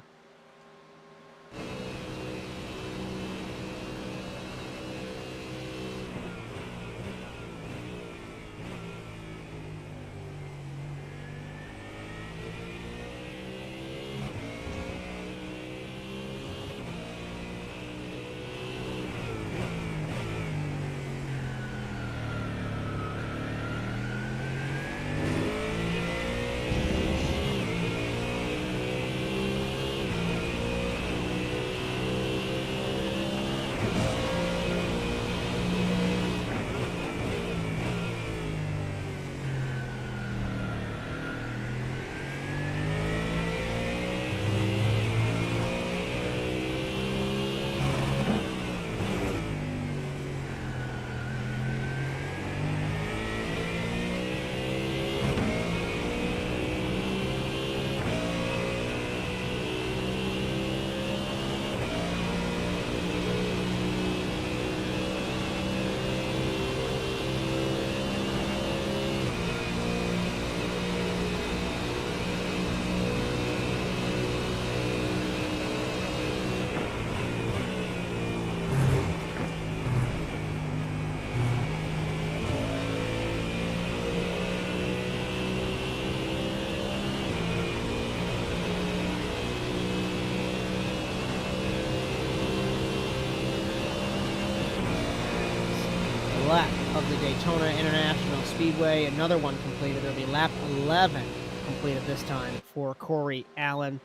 lap of the Daytona International Speedway. Another one completed. It'll be lap 11 completed this time for Corey Allen,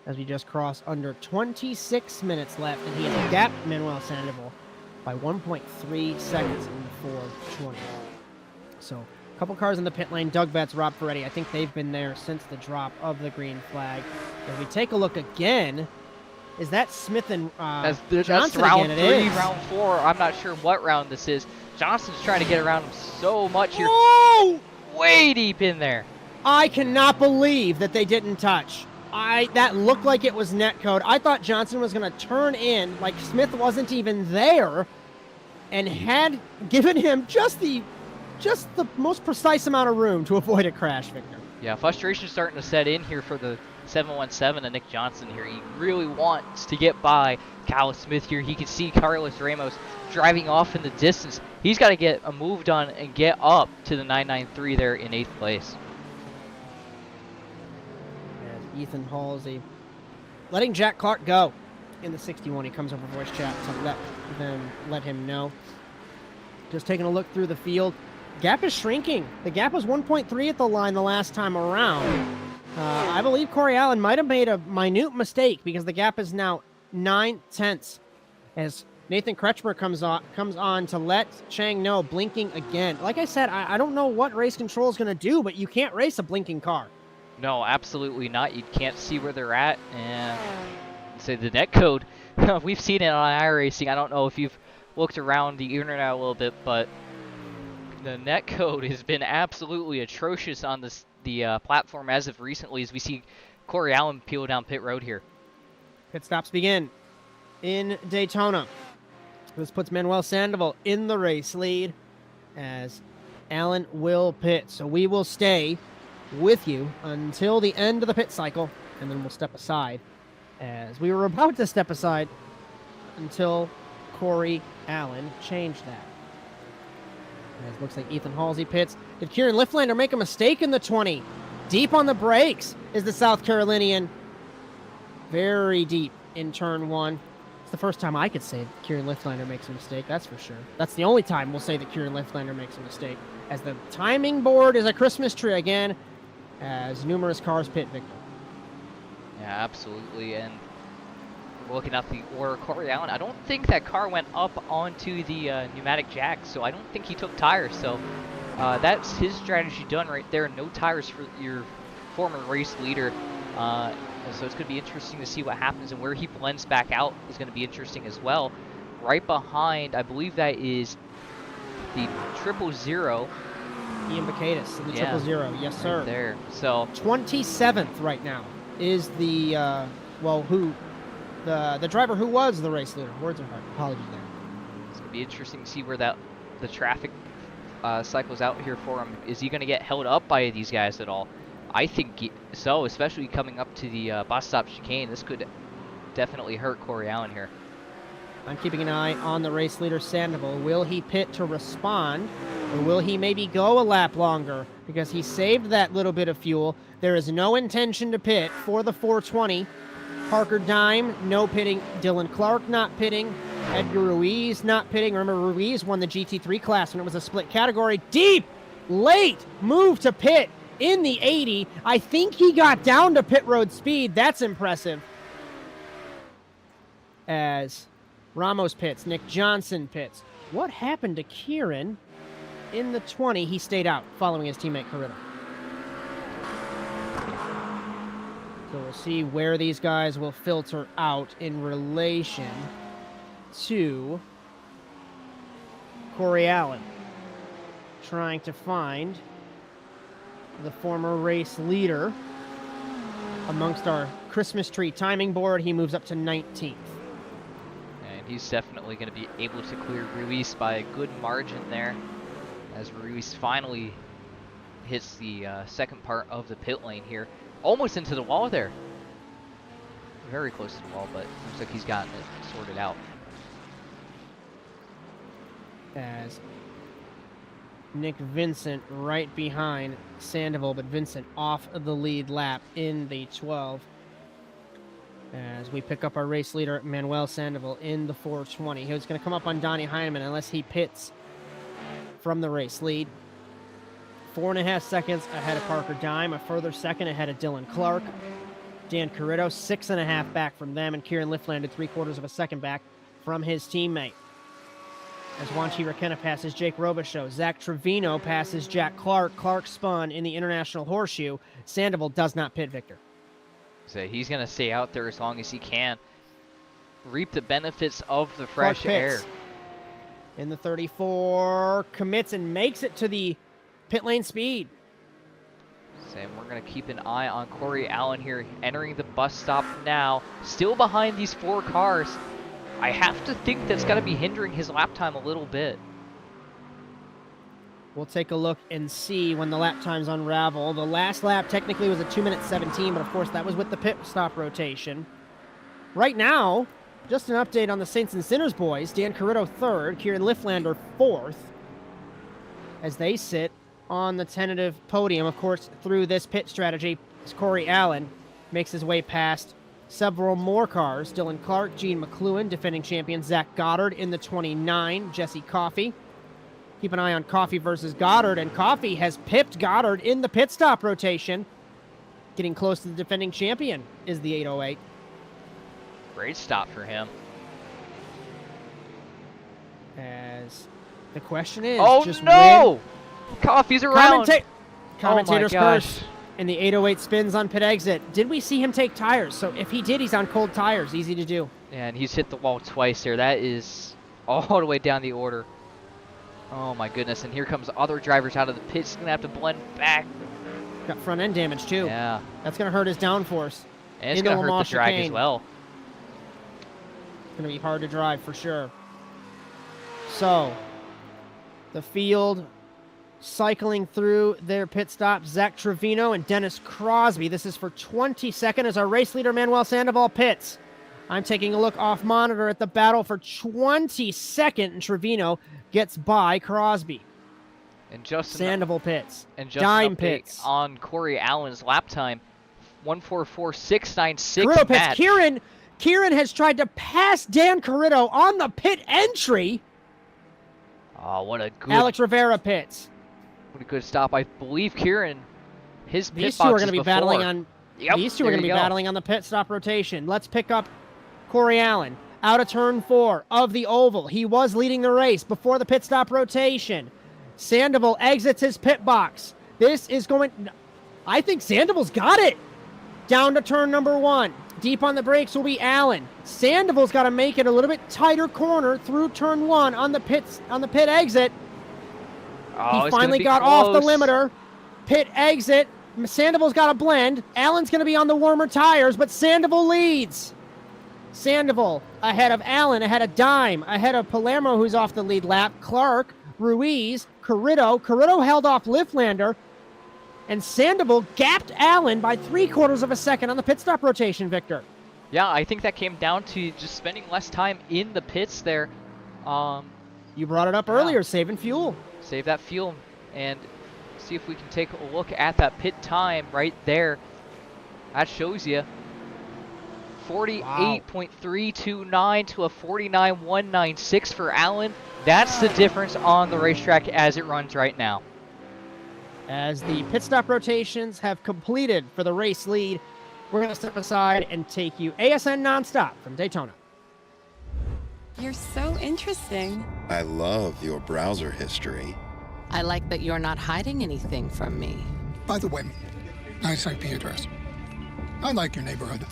as we just crossed under 26 minutes left, and he has gapped Manuel Sandoval by 1.3 seconds in the 420. So a couple cars in the pit lane. Doug Betts, Rob Ferretti, I think they've been there since the drop of the green flag. If we take a look again, is that Smith and that's round again? 3, round 4. I'm not sure what round this is. Johnson's trying to get around him so much here. Oh! Way deep in there. I cannot believe that they didn't touch. That looked like it was net code. I thought Johnson was going to turn in, like Smith wasn't even there, and had given him just the most precise amount of room to avoid a crash, Victor. Yeah, frustration's starting to set in here for the 717 and Nick Johnson here. He really wants to get by Kyle Smith here. He can see Carlos Ramos driving off in the distance. He's got to get a move done and get up to the 993 there in 8th place. As Ethan Halsey letting Jack Clark go in the 61. He comes over voice chat to let him know. Just taking a look through the field. Gap is shrinking. The gap was 1.3 at the line the last time around. I believe Corey Allen might have made a minute mistake, because the gap is now 9/10 as Nathan Kretschmer comes on to let Chang know, blinking again. Like I said, I don't know what race control is going to do, but you can't race a blinking car. No, absolutely not. You can't see where they're at. And say the net code, we've seen it on iRacing. I don't know if you've looked around the internet a little bit, but the net code has been absolutely atrocious on the platform as of recently, as we see Corey Allen peel down pit road here. Pit stops begin in Daytona. This puts Manuel Sandoval in the race lead, as Allen will pit. So we will stay with you until the end of the pit cycle, and then we'll step aside, as we were about to step aside until Corey Allen changed that. It looks like Ethan Halsey pits. Did Kieran Lifflander make a mistake in the 20? Deep on the brakes is the South Carolinian. Very deep in turn 1. It's the first time I could say that Kieran Lifflander makes a mistake, that's for sure. That's the only time we'll say that Kieran Lifflander makes a mistake, as the timing board is a Christmas tree again, as numerous cars pit, Victor. Yeah, absolutely. And looking at the order, Corey Allen, I don't think that car went up onto the pneumatic jack, so I don't think he took tires. So that's his strategy done right there. No tires for your former race leader. So it's going to be interesting to see what happens, and where he blends back out is going to be interesting as well. Right behind, I believe that is the 000. Ian Bacadis in the 000. Yes, sir. Right there. So 27th right now is the the driver who was the race leader. Words are hard. Apologies there. It's going to be interesting to see where the traffic cycles out here for him. Is he going to get held up by these guys at all? I think so, especially coming up to the bus stop chicane. This could definitely hurt Corey Allen here. I'm keeping an eye on the race leader, Sandoval. Will he pit to respond, or will he maybe go a lap longer because he saved that little bit of fuel? There is no intention to pit for the 420. Parker Dime, no pitting. Dylan Clark, not pitting. Edgar Ruiz, not pitting. Remember, Ruiz won the GT3 class when it was a split category. Deep, late, move to pit in the 80. I think he got down to pit road speed. That's impressive. As Ramos pits, Nick Johnson pits. What happened to Kieran in the 20? He stayed out following his teammate Cariddo. So we'll see where these guys will filter out in relation to Corey Allen, trying to find the former race leader amongst our Christmas tree timing board. He moves up to 19th. And he's definitely going to be able to clear Ruiz by a good margin there, as Ruiz finally hits the second part of the pit lane here. Almost into the wall there. Very close to the wall, but looks like he's gotten it sorted out. As Nick Vincent right behind Sandoval, but Vincent off of the lead lap in the 12. As we pick up our race leader, Manuel Sandoval, in the 420. He's going to come up on Donnie Heineman unless he pits from the race lead. 4.5 seconds ahead of Parker Dime, a further second ahead of Dylan Clark. Dan Cariddo, 6.5 back from them, and Kieran Lifflander 3/4 of a second back from his teammate. As Wanchi Rakenna passes Jake Robichaud, Zach Trevino passes Jack Clark. Clark spun in the International Horseshoe. Sandoval does not pit, Victor. So he's going to stay out there as long as he can. Reap the benefits of the fresh air. In the 34, commits and makes it to the pit lane speed. And we're going to keep an eye on Corey Allen here, entering the bus stop now. Still behind these 4 cars. I have to think that's got to be hindering his lap time a little bit. We'll take a look and see when the lap times unravel. The last lap technically was a 2:17, but of course that was with the pit stop rotation. Right now, just an update on the Saints and Sinners boys. Dan Cariddo 3rd, Kieran Lifflander 4th, as they sit on the tentative podium. Of course, through this pit strategy, as Corey Allen makes his way past several more cars. Dylan Clark, Jean McCluan, defending champion Zach Goddard in the 29, Jesse Coffey. Keep an eye on Coffey versus Goddard, and Coffey has pipped Goddard in the pit stop rotation. Getting close to the defending champion is the 808. Great stop for him. As the question is, oh just no! Coffey's around. Commentator's oh my gosh. curse. And the 808 spins on pit exit. Did we see him take tires? So if he did, he's on cold tires. Easy to do. And he's hit the wall twice there. That is all the way down the order. Oh my goodness. And here comes other drivers out of the pits. He's going to have to blend back. Got front end damage too. Yeah. That's going to hurt his downforce. And it's going to hurt the drag as well. It's going to be hard to drive for sure. So, the field cycling through their pit stop, Zach Trevino and Dennis Crosby. This is for 22nd as our race leader, Manuel Sandoval, pits. I'm taking a look off monitor at the battle for 22nd, and Trevino gets by Crosby. And just Sandoval pits. And just Dime an update pits. on Corey Allen's lap time, 1:44.696 Cariddo match. pits. Kieran has tried to pass Dan Cariddo on the pit entry. Oh, what a good Alex Rivera pits. What a good stop. I believe Kieran, his pit These two are going to be battling on. Yep, These two are going to be battling on the pit stop rotation. Let's pick up Corey Allen out of turn 4 of the oval. He was leading the race before the pit stop rotation. Sandoval exits his pit box. This is going. I think Sandoval's got it. Down to turn number 1. Deep on the brakes will be Allen. Sandoval's got to make it a little bit tighter corner through turn 1 on the pit exit. Oh, he finally got off the limiter. Pit exit. Sandoval's got a blend. Allen's going to be on the warmer tires, but Sandoval leads. Sandoval ahead of Allen, ahead of Dime, ahead of Palermo, who's off the lead lap. Clark, Ruiz, Cariddo. Cariddo held off Lifflander. And Sandoval gapped Allen by 3/4 of a second on the pit stop rotation, Victor. Yeah, I think that came down to just spending less time in the pits there. You brought it up earlier, saving fuel. Save that fuel and see if we can take a look at that pit time right there. That shows you 48.329 to a 49.196 for Allen. That's the difference on the racetrack as it runs right now. As the pit stop rotations have completed for the race lead, we're going to step aside and take you ASN nonstop from Daytona. You're so interesting. I love your browser history. I like that you're not hiding anything from me. By the way, nice IP address. I like your neighborhood.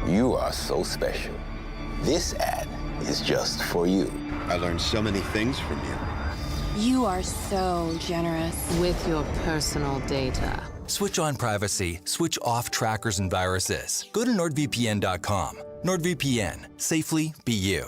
You are so special. This ad is just for you. I learned so many things from you. You are so generous. With your personal data. Switch on privacy, switch off trackers and viruses. Go to NordVPN.com. NordVPN. Safely be you.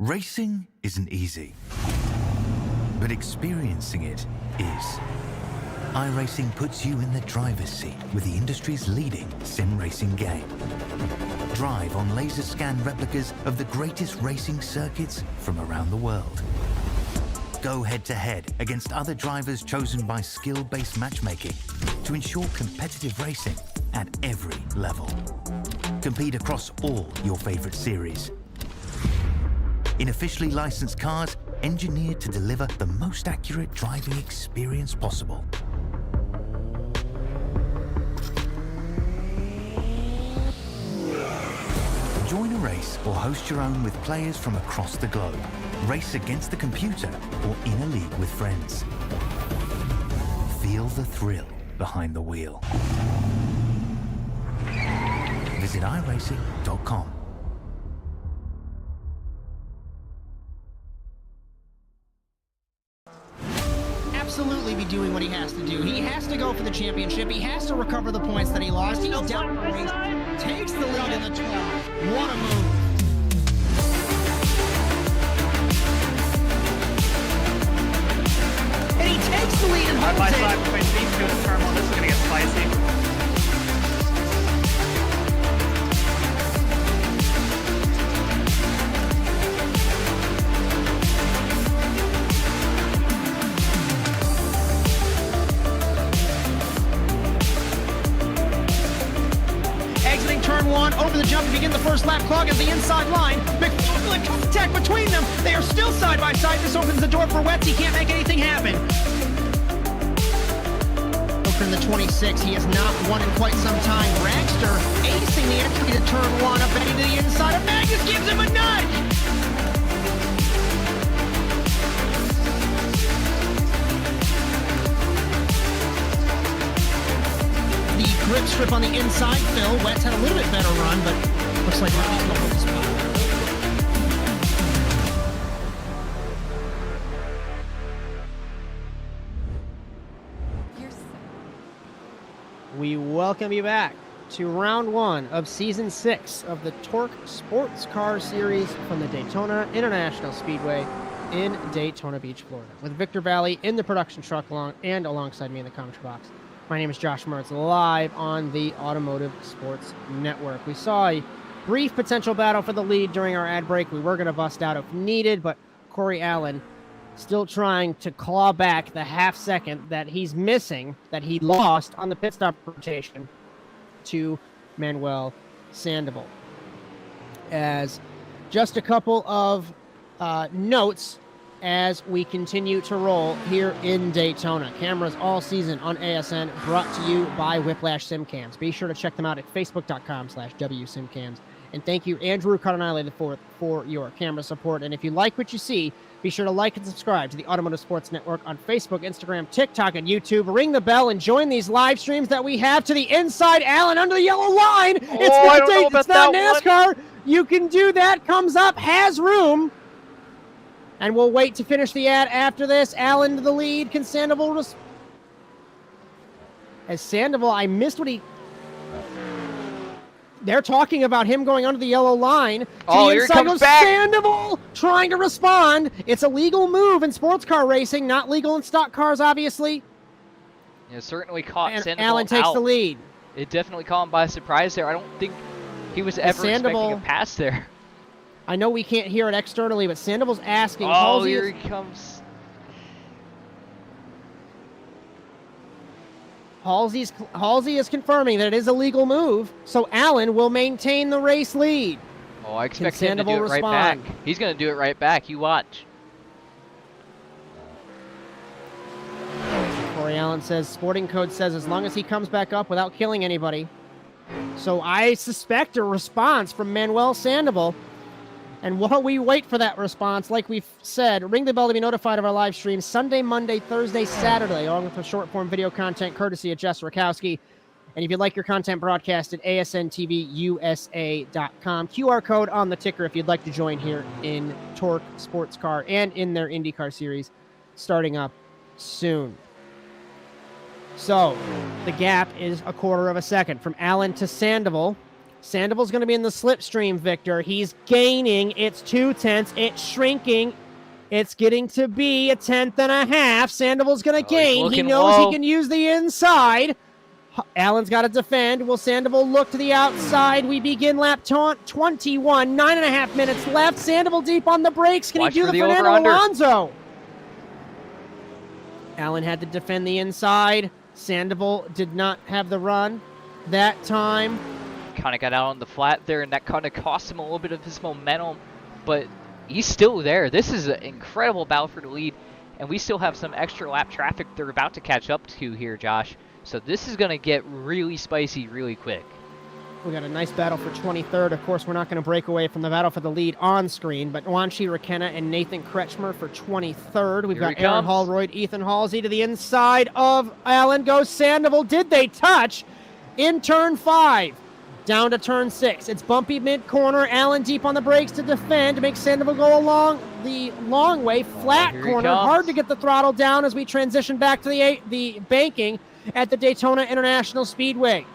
Racing isn't easy, but experiencing it is. iRacing puts you in the driver's seat with the industry's leading sim racing game. Drive on laser scan replicas of the greatest racing circuits from around the world. Go head-to-head against other drivers chosen by skill-based matchmaking to ensure competitive racing at every level. Compete across all your favorite series. In officially licensed cars, engineered to deliver the most accurate driving experience possible. Join a race or host your own with players from across the globe. Race against the computer or in a league with friends. Feel the thrill behind the wheel. Visit iRacing.com. Absolutely be doing what he has to do. He has to go for the championship. He has to recover the points that he lost. He's down the race, takes the lead in the 12. What a move. And he takes the lead and holds it. Side between these two in turn one. This is going to get spicy. Turn one, over the jump to begin the first lap, clog at the inside line. McCluan contact between them. They are still side by side. This opens the door for Wetz. He can't make anything happen. Over in the 26, he has not won in quite some time. Dragster acing the entry to turn one, up Betty to the inside. And Magnus gives him a nudge. Grip strip on the inside, Phil. Wetz had a little bit better run, but looks like Rocky's going to hold the spot. We welcome you back to round one of season 6 of the TORQ SportsCar Series from the Daytona International Speedway in Daytona Beach, Florida, with Victor Valley in the production truck alongside me in the commentary box. My name is Josh Mertz, live on the Automotive Sports Network. We saw a brief potential battle for the lead during our ad break. We were going to bust out if needed, but Corey Allen still trying to claw back the half second that he's missing, that he lost on the pit stop rotation to Manuel Sandoval. As just a couple of notes as we continue to roll here in Daytona. Cameras all season on ASN, brought to you by Whiplash SimCams. Be sure to check them out at facebook.com/WSimCams. And thank you, Andrew Cardinale IV, for your camera support. And if you like what you see, be sure to like and subscribe to the Automotive Sports Network on Facebook, Instagram, TikTok, and YouTube. Ring the bell and join these live streams that we have to the inside. Allen under the yellow line. It's not NASCAR. You can do that. Comes up, has room. And we'll wait to finish the ad after this. Allen to the lead. Can Sandoval as Sandoval, I missed what he... They're talking about him going under the yellow line. Oh, here he comes back. Sandoval trying to respond. It's a legal move in sports car racing, not legal in stock cars, obviously. It certainly caught and Sandoval Allen takes out. the lead. It definitely caught him by surprise there. I don't think he was ever expecting a pass there. I know we can't hear it externally, but Sandoval's asking. Oh, Halsey here he comes. Halsey is confirming that it is a legal move, so Allen will maintain the race lead. Oh, I expect him to do it right back. He's going to do it right back. You watch. Corey Allen says, Sporting Code says, as long as he comes back up without killing anybody. So I suspect a response from Manuel Sandoval. And while we wait for that response, like we've said, ring the bell to be notified of our live streams Sunday, Monday, Thursday, Saturday, along with the short-form video content courtesy of Jess Rakowski. And if you'd like your content broadcast at asntvusa.com. QR code on the ticker if you'd like to join here in TORQ SportsCar and in their IndyCar series starting up soon. So the gap is a quarter of a second from Allen to Sandoval. Sandoval's going to be in the slipstream, Victor. He's gaining. It's 0.2. It's shrinking. It's getting to be 1.5. Sandoval's going to gain. He knows he can use the inside. Allen's got to defend. Will Sandoval look to the outside? We begin lap 21. 9.5 minutes left. Sandoval deep on the brakes. Can he do the Fernando Alonso? Allen had to defend the inside. Sandoval did not have the run that time. Kind of got out on the flat there, and that kind of cost him a little bit of his momentum, but he's still there. This is an incredible battle for the lead, and we still have some extra lap traffic they're about to catch up to here, Josh. So this is going to get really spicy really quick. We got a nice battle for 23rd. Of course, we're not going to break away from the battle for the lead on screen, but Wanshi Rakenna and Nathan Kretschmer for 23rd. We've got Aaron Hallroyd, Ethan Halsey to the inside of Allen. Goes Sandoval. Did they touch in turn 5? Down to turn 6. It's bumpy mid-corner. Allen deep on the brakes to defend. Makes Sandoval go along the long way. Flat corner. Hard to get the throttle down as we transition back to the banking at the Daytona International Speedway,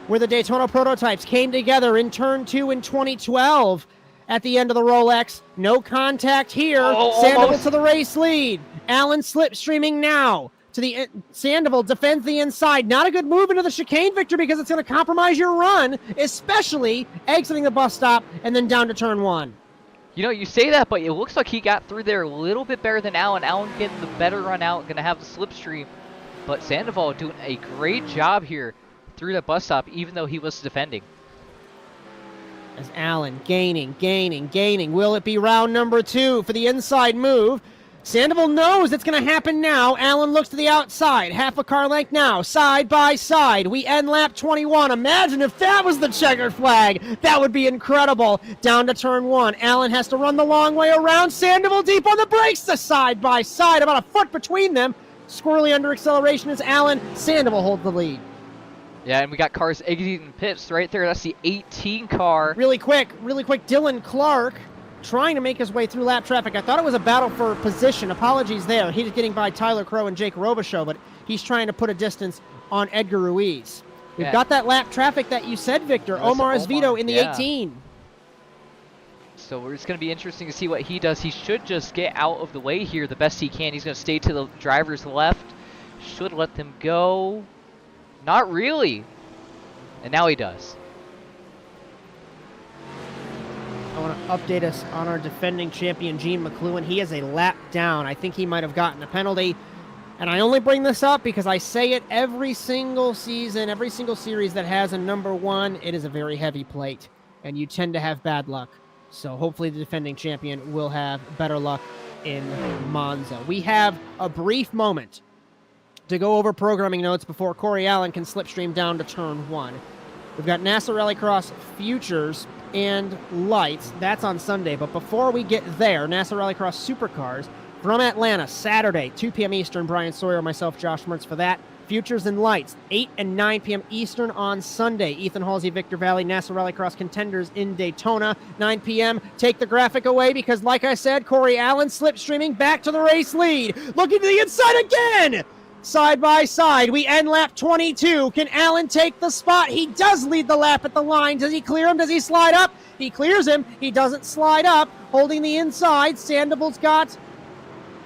where the Daytona prototypes came together in turn 2 in 2012 at the end of the Rolex. No contact here. Sandoval to the race lead. Allen slipstreaming now. Sandoval defends the inside. Not a good move into the chicane, Victor, because it's going to compromise your run, especially exiting the bus stop and then down to turn 1. You know, you say that, but it looks like he got through there a little bit better than Allen. Allen getting the better run out, going to have the slipstream. But Sandoval doing a great job here through the bus stop, even though he was defending. As Allen gaining. Will it be round number 2 for the inside move? Sandoval knows it's going to happen now. Allen looks to the outside. Half a car length now. Side by side. We end lap 21. Imagine if that was the checkered flag. That would be incredible. Down to turn 1. Allen has to run the long way around. Sandoval deep on the brakes. The side by side. About a foot between them. Squirrely under acceleration as Allen. Sandoval holds the lead. Yeah, and we got cars exiting pits right there. That's the 18 car. Really quick. Dylan Clark trying to make his way through lap traffic. I thought it was a battle for position. Apologies there. He's getting by Tyler Crow and Jake Robichaud, but he's trying to put a distance on Edgar Ruiz. We've got that lap traffic that you said, Victor. Omar Esvito in the 18. So it's going to be interesting to see what he does. He should just get out of the way here the best he can. He's going to stay to the driver's left. Should let them go. Not really. And now he does. I want to update us on our defending champion, Jean McCluan. He is a lap down. I think he might have gotten a penalty. And I only bring this up because I say it every single season, every single series that has a number 1, it is a very heavy plate. And you tend to have bad luck. So hopefully the defending champion will have better luck in Monza. We have a brief moment to go over programming notes before Corey Allen can slipstream down to turn 1. We've got NASA Rallycross Futures and Lights. That's on Sunday. But before we get there, NASA Rallycross Supercars from Atlanta, Saturday, 2 p.m. Eastern. Bryan Sawyer, myself, Josh Mertz for that. Futures and Lights, 8 and 9 p.m. Eastern on Sunday. Ethan Halsey, Victor Valley, NASA Rallycross Contenders in Daytona, 9 p.m. Take the graphic away because, like I said, Corey Allen slipstreaming back to the race lead. Looking to the inside again. Side by side, we end lap 22. Can Allen take the spot? He does lead the lap at the line. Does he clear him? Does he slide up? He clears him. He doesn't slide up. Holding the inside. Sandoval's got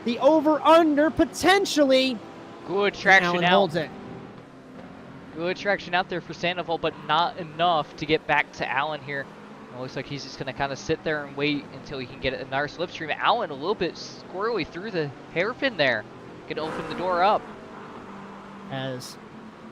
the over-under potentially. Good traction Allen out. Holds it. Good traction out there for Sandoval, but not enough to get back to Allen here. It looks like he's just going to kind of sit there and wait until he can get another slipstream. Allen a little bit squirrely through the hairpin there. Can open the door up. As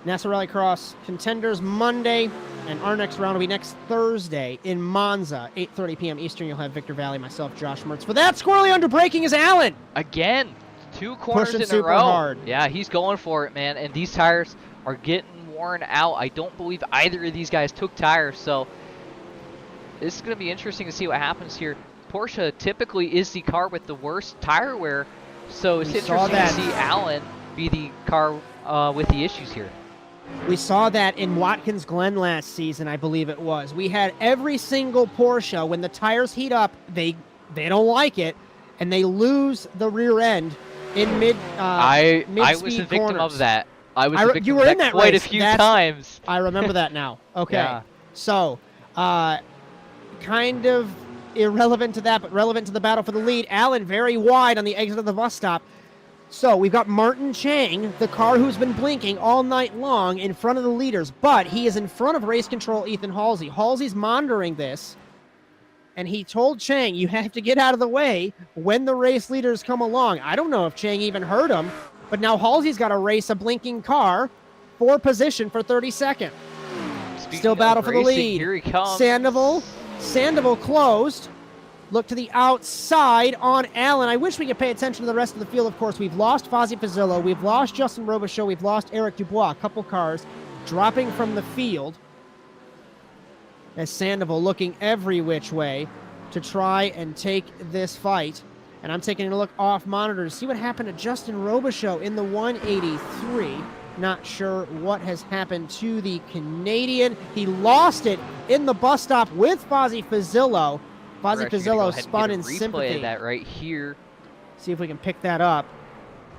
NASA Rallycross Contenders Monday, and our next round will be next Thursday in Monza, 8:30 p.m. Eastern. You'll have Victor Valley, myself, Josh Mertz. For that, squirrely under braking is Allen. Again, 2 corners Pushing in a super row. hard. Yeah, he's going for it, man. And these tires are getting worn out. I don't believe either of these guys took tires, so this is going to be interesting to see what happens here. Porsche typically is the car with the worst tire wear, so it's interesting to see Allen be the car with the issues here. We saw that in Watkins Glen last season, I believe it was. We had every single Porsche, when the tires heat up, they don't like it, and they lose the rear end in mid-speed I was a victim corners. of that. I was a victim you were of in that quite race. a few times. I remember that now. Okay. Yeah. So, kind of irrelevant to that, but relevant to the battle for the lead. Allen very wide on the exit of the bus stop. So we've got Martin Chang, the car who's been blinking all night long, in front of the leaders, but he is in front of race control Ethan Halsey. Halsey's monitoring this, and he told Chang, you have to get out of the way when the race leaders come along. I don't know if Chang even heard him, but now Halsey's got to race a blinking car for position for 32nd. Still battle for the lead. Here he comes. Sandoval closed. Look to the outside on Allen. I wish we could pay attention to the rest of the field. Of course, we've lost Fozzie Fazzillo. We've lost Justin Robichaud. We've lost Eric Dubois. A couple cars dropping from the field. As Sandoval looking every which way to try and take this fight. And I'm taking a look off monitor to see what happened to Justin Robichaud in the 183. Not sure what has happened to the Canadian. He lost it in the bus stop with Fozzie Fazzillo. Fozzie Fazzillo spun in sympathy. Of that right here. See if we can pick that up.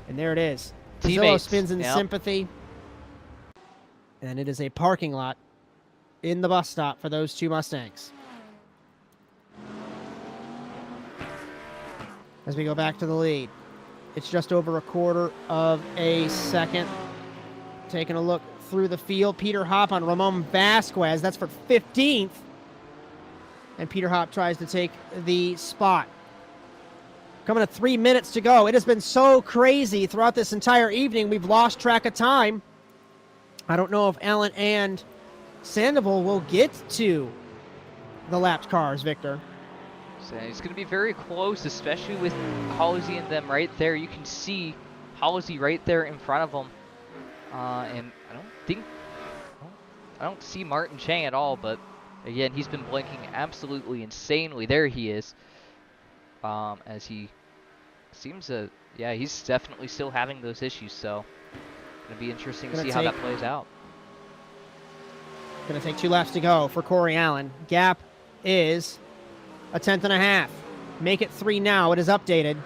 And there it is. Fazzillo spins in sympathy. And it is a parking lot in the bus stop for those two Mustangs. As we go back to the lead. It's just over a quarter of a second. Taking a look through the field. Peter Hopp on Ramon Vasquez. That's for 15th. And Peter Hopp tries to take the spot. Coming to 3 minutes to go. It has been so crazy throughout this entire evening. We've lost track of time. I don't know if Allen and Sandoval will get to the lapped cars, Victor. So it's going to be very close, especially with Halsey and them right there. You can see Halsey right there in front of them. And I don't see Martin Chang at all, but again, he's been blinking absolutely insanely. There he is. As he seems to, yeah, he's definitely still having those issues. So, gonna be interesting to see how that plays out. Gonna take 2 laps to go for Corey Allen. Gap is a 10th and a half. Make it 3 now. It is updated.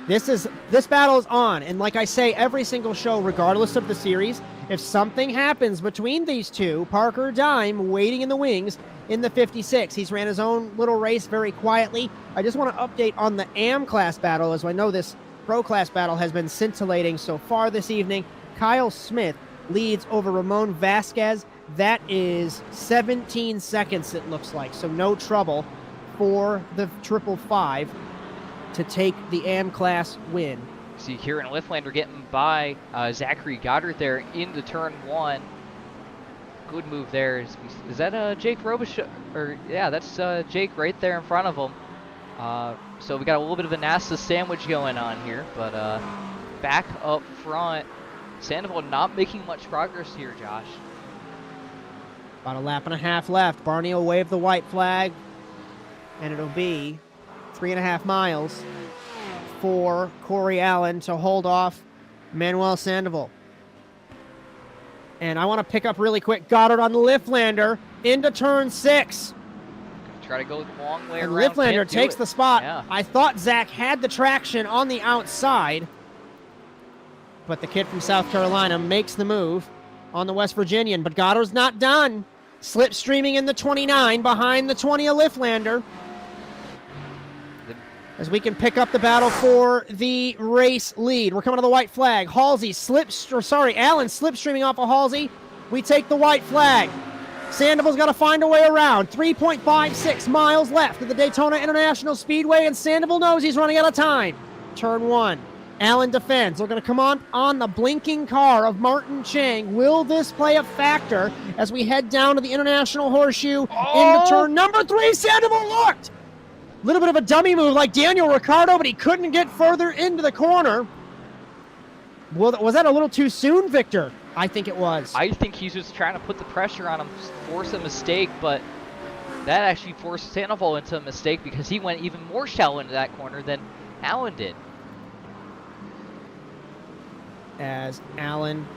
This battle is on, and like I say every single show, regardless of the series, if something happens between these two, Parker Dime waiting in the wings in the 56. He's ran his own little race very quietly. I just want to update on the AM class battle, as I know this pro class battle has been scintillating so far this evening. Kyle Smith leads over Ramon Vasquez. That is 17 seconds, it looks like, so no trouble for the 555 to take the AM class win. See Kieran Lifflander getting by Zachary Goddard there into turn 1. Good move there. Is that Jake Robichaud? Or yeah, that's Jake right there in front of him. So we got a little bit of a NASA sandwich going on here, but back up front, Sandoval not making much progress here, Josh. About a lap and a half left. Barney will wave the white flag, and it'll be 3.5 miles for Corey Allen to hold off Manuel Sandoval. And I want to pick up really quick. Goddard on the Lifflander into turn 6. Try to go the long way and around. Lifflander takes the spot. Yeah. I thought Zach had the traction on the outside, but the kid from South Carolina makes the move on the West Virginian. But Goddard's not done. Slipstreaming in the 29 behind the 20 of Lifflander. As we can pick up the battle for the race lead. We're coming to the white flag. Allen slipstreaming off of Halsey. We take the white flag. Sandoval's got to find a way around. 3.56 miles left at the Daytona International Speedway, and Sandoval knows he's running out of time. Turn 1. Allen defends. They're going to come on the blinking car of Martin Chang. Will this play a factor as we head down to the International Horseshoe into turn number 3? Sandoval looked! Little bit of a dummy move like Daniel Ricciardo, but he couldn't get further into the corner. Well, was that a little too soon, Victor? I think it was. I think he's just trying to put the pressure on him, force a mistake, but that actually forced Sandoval into a mistake because he went even more shallow into that corner than Allen did. As Allen,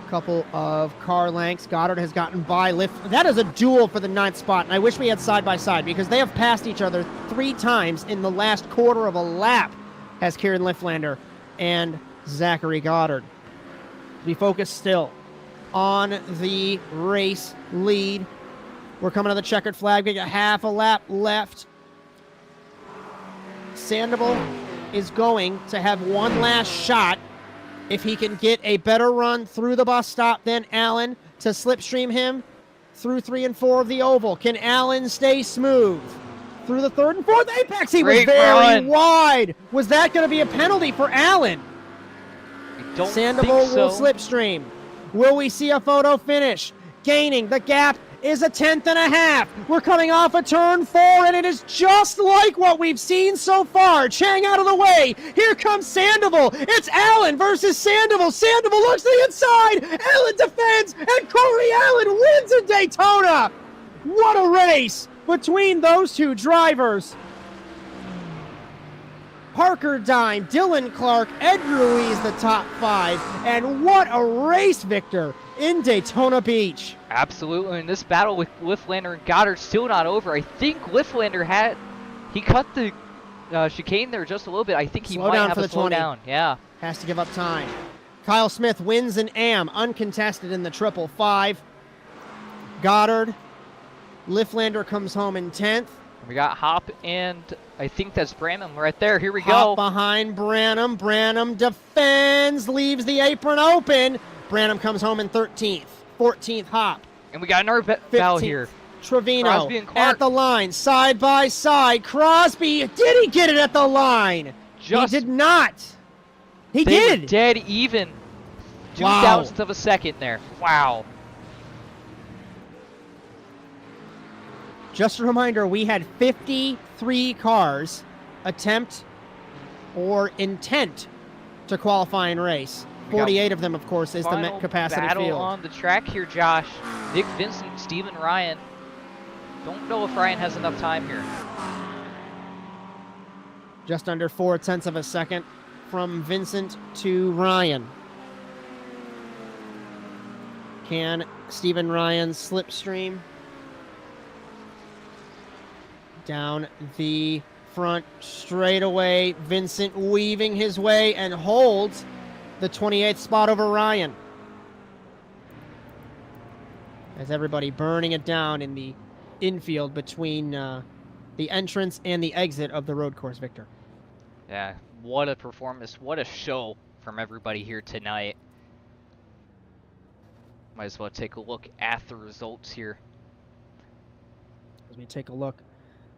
couple of car lengths. Goddard has gotten by That is a duel for the 9th spot, and I wish we had side-by-side because they have passed each other 3 times in the last quarter of a lap as Kieran Lifflander and Zachary Goddard. We focus still on the race lead. We're coming to the checkered flag. We got half a lap left. Sandoval is going to have one last shot if he can get a better run through the bus stop than Allen to slipstream him through 3 and 4 of the oval. Can Allen stay smooth through the 3rd and 4th apex? He was very wide. Was that going to be a penalty for Allen? Sandoval will slipstream. Will we see a photo finish? Gaining the gap is a 10th and a half. We're coming off a turn 4, and it is just like what we've seen so far. Chang out of the way. Here comes Sandoval. It's Allen versus Sandoval. Sandoval looks to the inside. Allen defends, and Corey Allen wins in Daytona. What a race between those two drivers. Parker Dime, Dylan Clark, Ed Ruiz, the top 5. And what a race, Victor, in Daytona Beach. Absolutely, and this battle with Lifflander and Goddard still not over. I think Lifflander he cut the chicane there just a little bit. I think he might have to slow down. Yeah. Has to give up time. Kyle Smith wins an AM, uncontested in the 555. Goddard, Lifflander comes home in 10th. We got Hop and I think that's Branham right there. Here we Hop go. Behind Branham. Branham defends, leaves the apron open. Branham comes home in 13th. 14th Hop. And we got another battle here. Trevino at the line, side by side. Crosby, did he get it at the line? He did not. He did. Were dead even. 0.02 of a second there. Wow. Just a reminder, we had 53 cars attempt or intent to qualify and race. 48 of them, of course, is the capacity battle field. On the track here, Josh. Nick Vincent, Steven Ryan. Don't know if Ryan has enough time here. Just under 0.4 of a second from Vincent to Ryan. Can Steven Ryan slipstream down the front straightaway? Vincent weaving his way and holds the 28th spot over Ryan. As everybody burning it down in the infield between the entrance and the exit of the road course, Victor. Yeah, what a performance. What a show from everybody here tonight. Might as well take a look at the results here. As we take a look.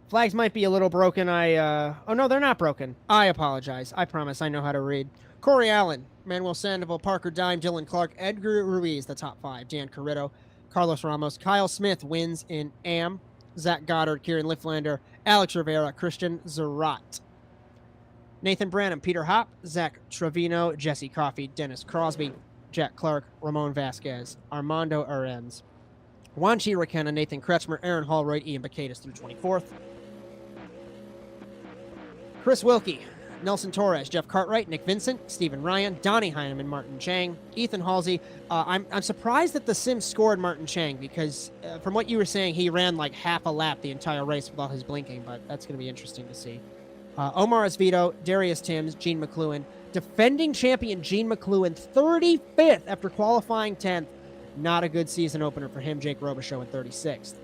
Flags might be a little broken. Oh no, they're not broken. I apologize. I promise I know how to read. Corey Allen, Manuel Sandoval, Parker Dime, Dylan Clark, Edgar Ruiz, the top 5. Dan Cariddo, Carlos Ramos, Kyle Smith wins in AM. Zach Goddard, Kieran Lifflander, Alex Rivera, Christian Zarat. Nathan Branham, Peter Hop, Zach Trevino, Jesse Coffey, Dennis Crosby, Jack Clark, Ramon Vasquez, Armando Arenz, Wanchi Rakenna, Nathan Kretschmer, Aaron Hallroyd, Ian Bacadis through 24th. Chris Wilkie, Nelson Torres, Jeff Cartwright, Nick Vincent, Stephen Ryan, Donnie Heineman, Martin Chang, Ethan Halsey. I'm surprised that the Sims scored Martin Chang because from what you were saying, he ran like half a lap the entire race without his blinking, but that's going to be interesting to see. Omar Esvito, Darius Timms, Jean McCluan. Defending champion Jean McCluan, 35th after qualifying 10th. Not a good season opener for him. Jake Robichaud in 36th.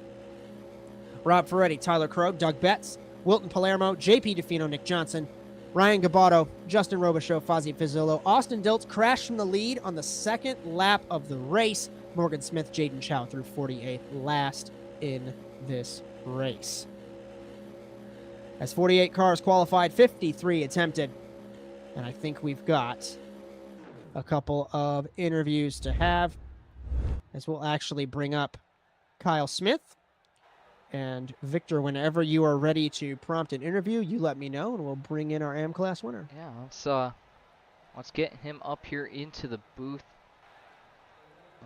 Rob Ferretti, Tyler Krogh, Doug Betts, Wilton Palermo, JP DeFino, Nick Johnson, Ryan Gabato, Justin Robichaud, Fozzie Fizzillo. Austin Diltz crashed from the lead on the second lap of the race. Morgan Smith, Jaden Chow through 48th, last in this race. As 48 cars qualified, 53 attempted. And I think we've got a couple of interviews to have, as we'll actually bring up Kyle Smith. And Victor, whenever you are ready to prompt an interview, you let me know, and we'll bring in our AM class winner. Yeah, let's get him up here into the booth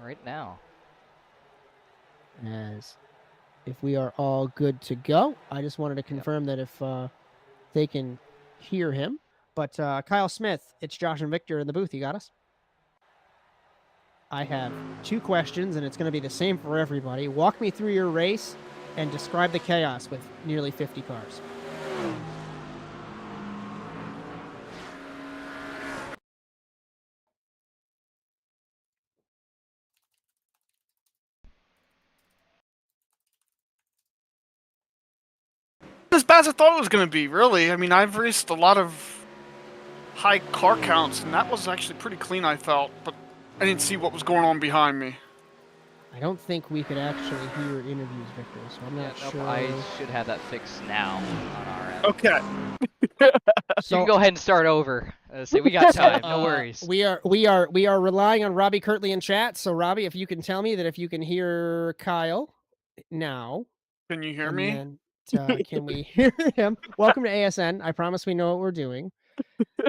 right now. As if we are all good to go, I just wanted to confirm that if they can hear him. But Kyle Smith, it's Josh and Victor in the booth. You got us? I have 2 questions, and it's going to be the same for everybody. Walk me through your race and describe the chaos with nearly 50 cars. as bad as I thought it was going to be, really. I mean, I've raced a lot of high car counts, and that was actually pretty clean, I felt, but I didn't see what was going on behind me. I don't think we could actually hear interviews, Victor, so I'm not sure. I should have that fixed now on our end. Okay. So you can go ahead and start over. Say we got time. No worries. We are relying on Robbie Kirtley in chat. So Robbie, if you can tell me that if you can hear Kyle now. Can you hear me? Then, can we hear him? Welcome to ASN. I promise we know what we're doing.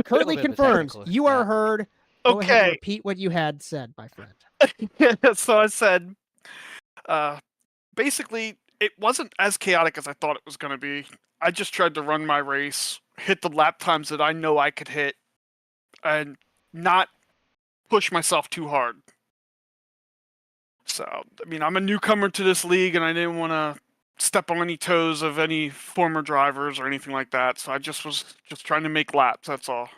Kirtley confirms you are heard. Go ahead and repeat what you had said, my friend. So I said, basically, it wasn't as chaotic as I thought it was going to be. I just tried to run my race, hit the lap times that I know I could hit, and not push myself too hard. So, I mean, I'm a newcomer to this league, and I didn't want to step on any toes of any former drivers or anything like that. So I just was trying to make laps, that's all.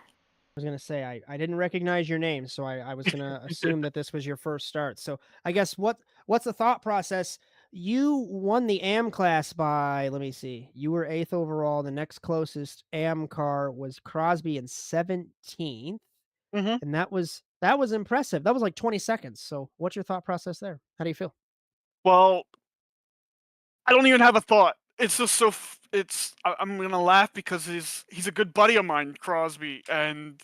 I was going to say, I didn't recognize your name, so I was going to assume that this was your first start. So I guess what's the thought process? You won the AM class by, let me see, you were 8th overall. The next closest AM car was Crosby in 17th. Mm-hmm. And that was impressive. That was like 20 seconds. So what's your thought process there? How do you feel? Well, I don't even have a thought. It's just so. I'm gonna laugh because he's a good buddy of mine, Crosby, and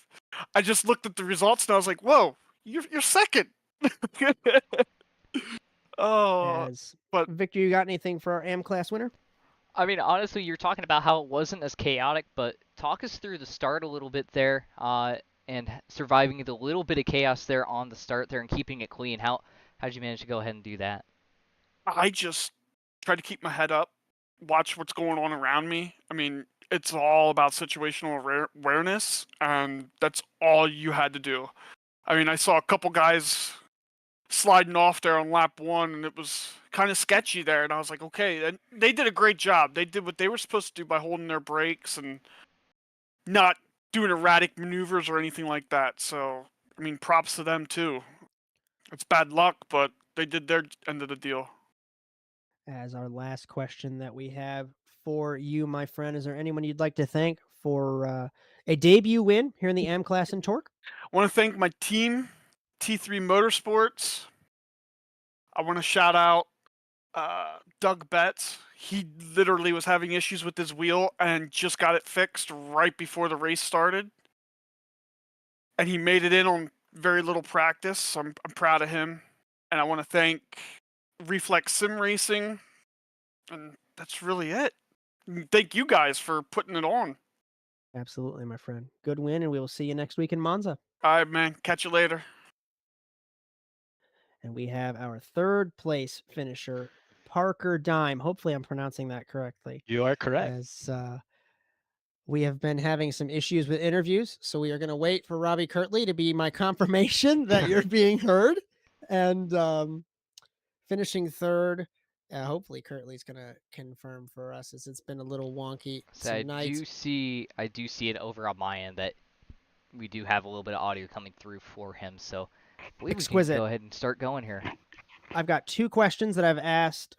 I just looked at the results and I was like, "Whoa, you're second." But Victor, you got anything for our AM class winner? I mean, honestly, you're talking about how it wasn't as chaotic, but talk us through the start a little bit there, and surviving the little bit of chaos there on the start there and keeping it clean. How'd you manage to go ahead and do that? I just try to keep my head up, watch what's going on around me. I mean, it's all about situational awareness, and that's all you had to do. I mean, I saw a couple guys sliding off there on lap 1, and it was kind of sketchy there, and I was like, okay, and they did a great job. They did what they were supposed to do by holding their brakes and not doing erratic maneuvers or anything like that. So, I mean, props to them too. It's bad luck, but they did their end of the deal. As our last question that we have for you, my friend, is there anyone you'd like to thank for a debut win here in the AM class in TORQ? I want to thank my team, T3 Motorsports. I want to shout out Doug Betts. He literally was having issues with his wheel and just got it fixed right before the race started. And he made it in on very little practice, so I'm proud of him. And I want to thank Reflex Sim Racing, and that's really it. Thank you guys for putting it on. Absolutely, my friend. Good win, and we will see you next week in Monza. All right, man. Catch you later. And we have our 3rd place finisher, Parker Dime. Hopefully I'm pronouncing that correctly. You are correct. As we have been having some issues with interviews, so we are going to wait for Robbie Kirtley to be my confirmation that you're being heard. And finishing 3rd, hopefully Kirtley's going to confirm for us, as it's been a little wonky tonight. I do see it over on my end that we do have a little bit of audio coming through for him, so I believe we can go ahead and start going here. I've got 2 questions that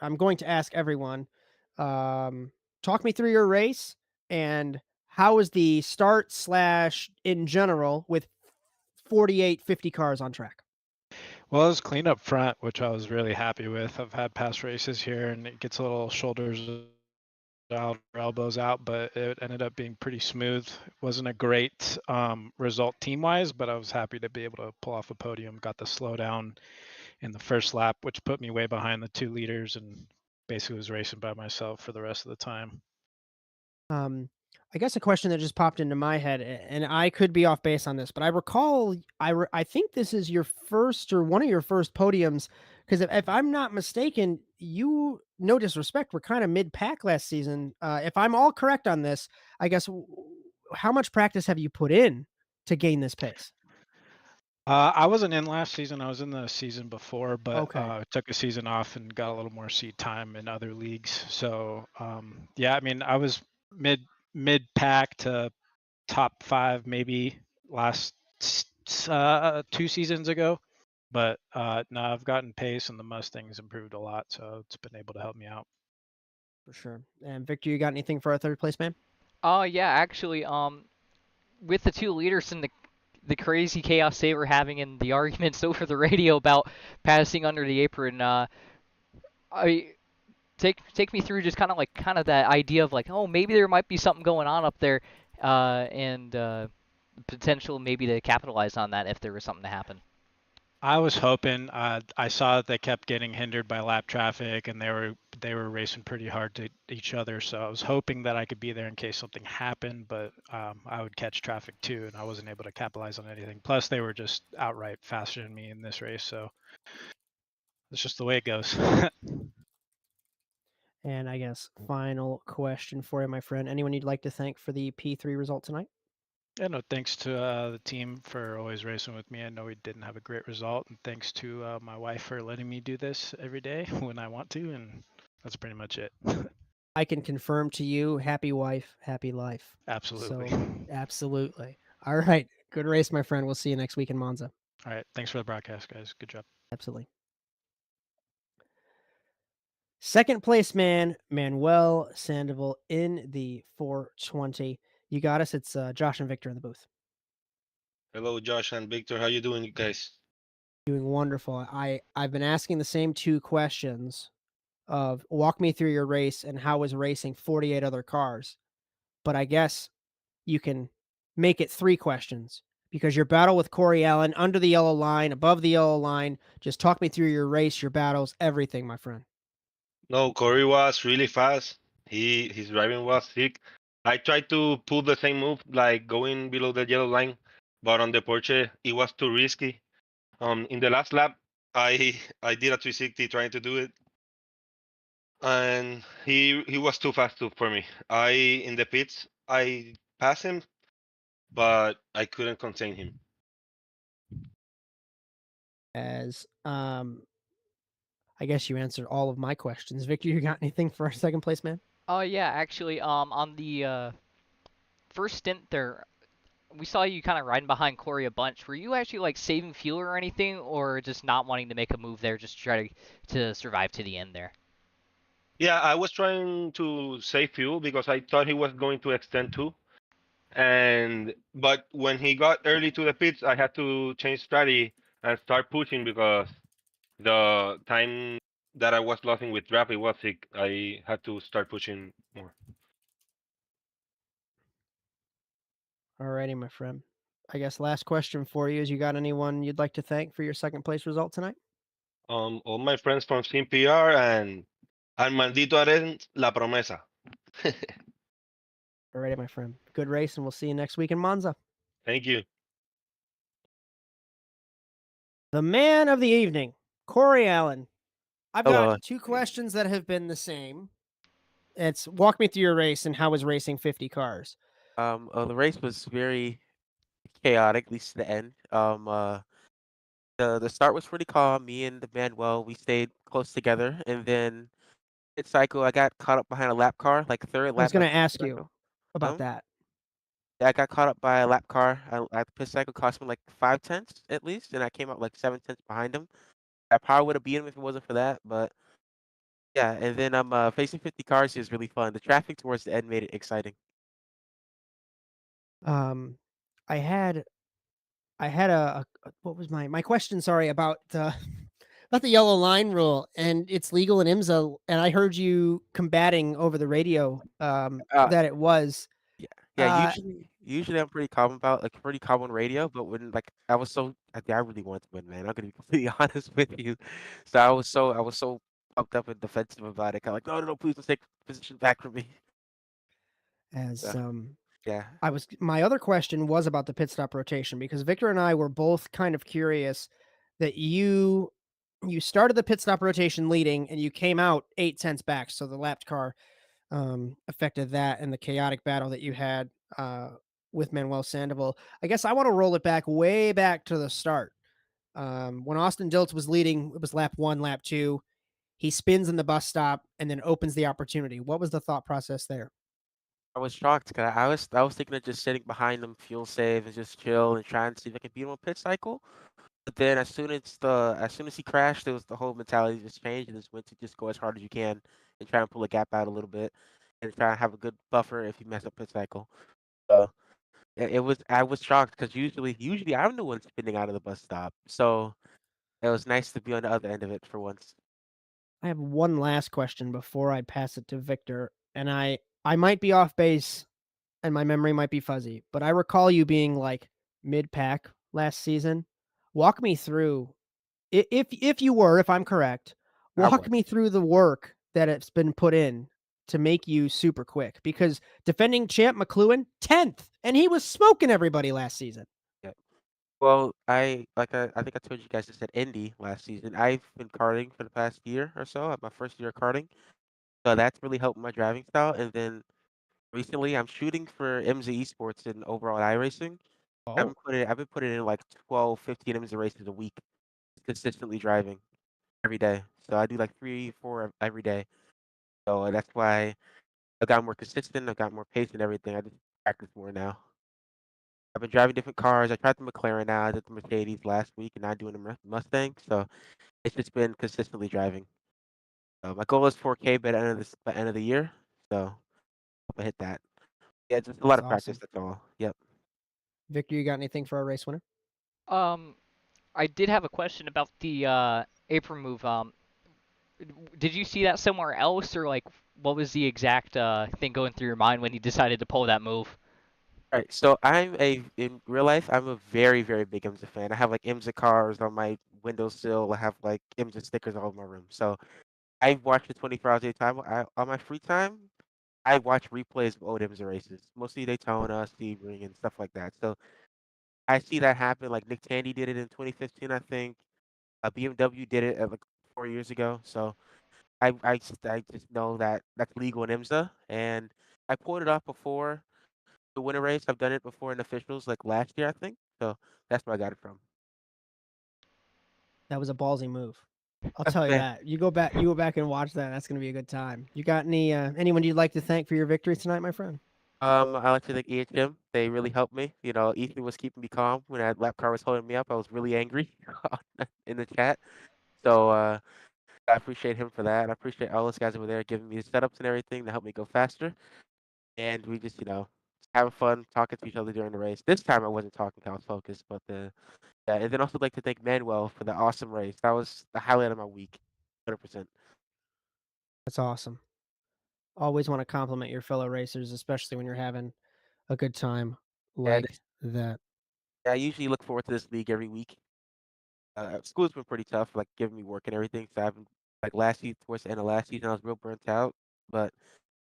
I'm going to ask everyone. Talk me through your race, and how was the start / in general with 50 cars on track? Well, it was clean up front, which I was really happy with. I've had past races here, and it gets a little shoulders out, elbows out, but it ended up being pretty smooth. It wasn't a great result team-wise, but I was happy to be able to pull off a podium. Got the slowdown in the first lap, which put me way behind the 2 leaders, and basically was racing by myself for the rest of the time. I guess a question that just popped into my head, and I could be off base on this, but I recall, I think this is your first or one of your first podiums, because if I'm not mistaken, you, no disrespect, were kind of mid-pack last season. If I'm all correct on this, I guess, how much practice have you put in to gain this pace? I wasn't in last season. I was in the season before, but Okay. took a season off and got a little more seat time in other leagues. So, yeah, I mean, I was mid pack to top 5 maybe last 2 seasons ago, but no, I've gotten pace, and the Mustang's improved a lot, so it's been able to help me out. For sure. And Victor, you got anything for our third place man? Oh yeah, actually, with the two leaders and the crazy chaos they were having in the arguments over the radio about passing under the apron, I take me through just kind of that idea of like, oh, maybe there might be something going on up there, and potential maybe to capitalize on that if there was something to happen. I was hoping. I saw that they kept getting hindered by lap traffic, and they were racing pretty hard to each other. So I was hoping that I could be there in case something happened, but I would catch traffic too, and I wasn't able to capitalize on anything. Plus, they were just outright faster than me in this race, so it's just the way it goes. And I guess final question for you, my friend. Anyone you'd like to thank for the P3 result tonight? Yeah, no, thanks to the team for always racing with me. I know we didn't have a great result, and thanks to my wife for letting me do this every day when I want to, and that's pretty much it. I can confirm to you, happy wife, happy life. Absolutely. So, absolutely. All right. Good race, my friend. We'll see you next week in Monza. All right. Thanks for the broadcast, guys. Good job. Absolutely. Second place man, Manuel Sandoval in the 420. You got us. It's Josh and Victor in the booth. Hello, Josh and Victor. How you doing, guys? Doing wonderful. I've been asking the same two questions of walk me through your race and how was racing 48 other cars. But I guess you can make it 3 questions because your battle with Corey Allen under the yellow line, above the yellow line, just talk me through your race, your battles, everything, my friend. No, Corey was really fast. His driving was sick. I tried to pull the same move, like going below the yellow line, but on the Porsche it was too risky. In the last lap, I did a 360 trying to do it, and he was too fast for me. In the pits I passed him, but I couldn't contain him. As I guess you answered all of my questions. Victor, you got anything for our second place man? Oh yeah, actually, on the first stint there, we saw you kind of riding behind Corey a bunch. Were you actually like saving fuel or anything, or just not wanting to make a move there, just to try to survive to the end there? Yeah, I was trying to save fuel because I thought he was going to extend too. But when he got early to the pits, I had to change strategy and start pushing because the time that I was losing with traffic was sick. I had to start pushing more. Alrighty, my friend. I guess last question for you is you got anyone you'd like to thank for your second place result tonight? All my friends from CPR and al maldito Aren La Promesa. Alrighty, my friend. Good race, and we'll see you next week in Monza. Thank you. The man of the evening, Corey Allen. I've Hello. got 2 questions that have been the same. It's walk me through your race and how was racing 50 cars? The race was very chaotic, at least to the end. The start was pretty calm. Me and Manuel, we stayed close together, and then pit cycle, I got caught up behind a lap car, like third lap. I was going to after pit ask you cycle. about that. Yeah, I got caught up by a lap car. The pit cycle cost me like 5/10 at least, and I came out like 7/10 behind him. I probably would have beat him if it wasn't for that, but yeah. And then facing 50 cars is really fun. The traffic towards the end made it exciting. I had a what was my question? Sorry about about the yellow line rule, and it's legal in IMSA. And I heard you combating over the radio that it was. Yeah. Usually I'm pretty calm about pretty calm on radio, but when I really wanted to win, man. I'm gonna be completely honest with you. So I was so pumped up and defensive about it. Kind of like, no, please don't take position back from me. As Yeah. my other question was about the pit stop rotation because Victor and I were both kind of curious that you started the pit stop rotation leading and you came out 8/10 back. So the lapped car affected that and the chaotic battle that you had with Manuel Sandoval. I guess I want to roll it way back to the start. When Austin Diltz was leading, it was lap 1, lap 2. He spins in the bus stop and then opens the opportunity. What was the thought process there? I was shocked because I was thinking of just sitting behind him, fuel save, and just chill and try and see if I can beat him on pit cycle. But then as soon as he crashed, it was the whole mentality just changed and just went to just go as hard as you can and try and pull a gap out a little bit, and try and have a good buffer if you mess up pit cycle. So I was shocked because usually I'm the one spinning out of the bus stop. So it was nice to be on the other end of it for once. I have one last question before I pass it to Victor, and I might be off base and my memory might be fuzzy, but I recall you being like mid-pack last season. Walk me through if you were, if I'm correct, walk me through the work that it's been put in to make you super quick, because defending champ McCluan 10th, and he was smoking everybody last season. Yeah. Well, I think I told you guys this at Indy last season. I've been karting for the past year or so, at my first year of karting. So that's really helped my driving style. And then recently I'm shooting for IMSA Esports and overall iRacing. Oh. I've been putting in like 12, 15 IMSA races a week, consistently driving every day. So I do like 3, 4 every day. So that's why I've got more consistent, I've got more pace and everything. I just practice more now. I've been driving different cars. I tried the McLaren now. I did the Mercedes last week, and now doing the Mustang. So it's just been consistently driving. My goal is 4K by the end of the year. So hope I hit that. Yeah, just a lot That's of practice. awesome. That's all. Yep. Victor, you got anything for our race winner? I did have a question about the apron move. Did you see that somewhere else, or like what was the exact thing going through your mind when you decided to pull that move? All right. So in real life, I'm a very, very big IMSA fan. I have like IMSA cars on my windowsill. I have like IMSA stickers all over my room. So I watch the 24 hours a day time. On my free time, I watch replays of old IMSA races, mostly Daytona, Sebring, and stuff like that. So I see that happen. Like Nick Tandy did it in 2015, I think. BMW did it like 4 years ago. So I just know that that's legal in IMSA, and I pulled it off before the winter race. I've done it before in officials, like last year, I think. So that's where I got it from. That was a ballsy move. I'll tell you Man. that. You go back and watch that. That's going to be a good time. You got anyone you'd like to thank for your victory tonight, my friend? I like to thank EHM. They really helped me. You know, Ethan was keeping me calm when that lap car was holding me up. I was really angry in the chat. So I appreciate him for that. I appreciate all those guys over there giving me the setups and everything to help me go faster. And we just, having fun talking to each other during the race. This time I wasn't talking, I was focused. But yeah, and then also like to thank Manuel for the awesome race. That was the highlight of my week, 100%. That's awesome. Always want to compliment your fellow racers, especially when you're having a good time like that. I usually look forward to this league every week. School's been pretty tough, like giving me work and everything. So I've been like last season, towards the end of last season, I was real burnt out. But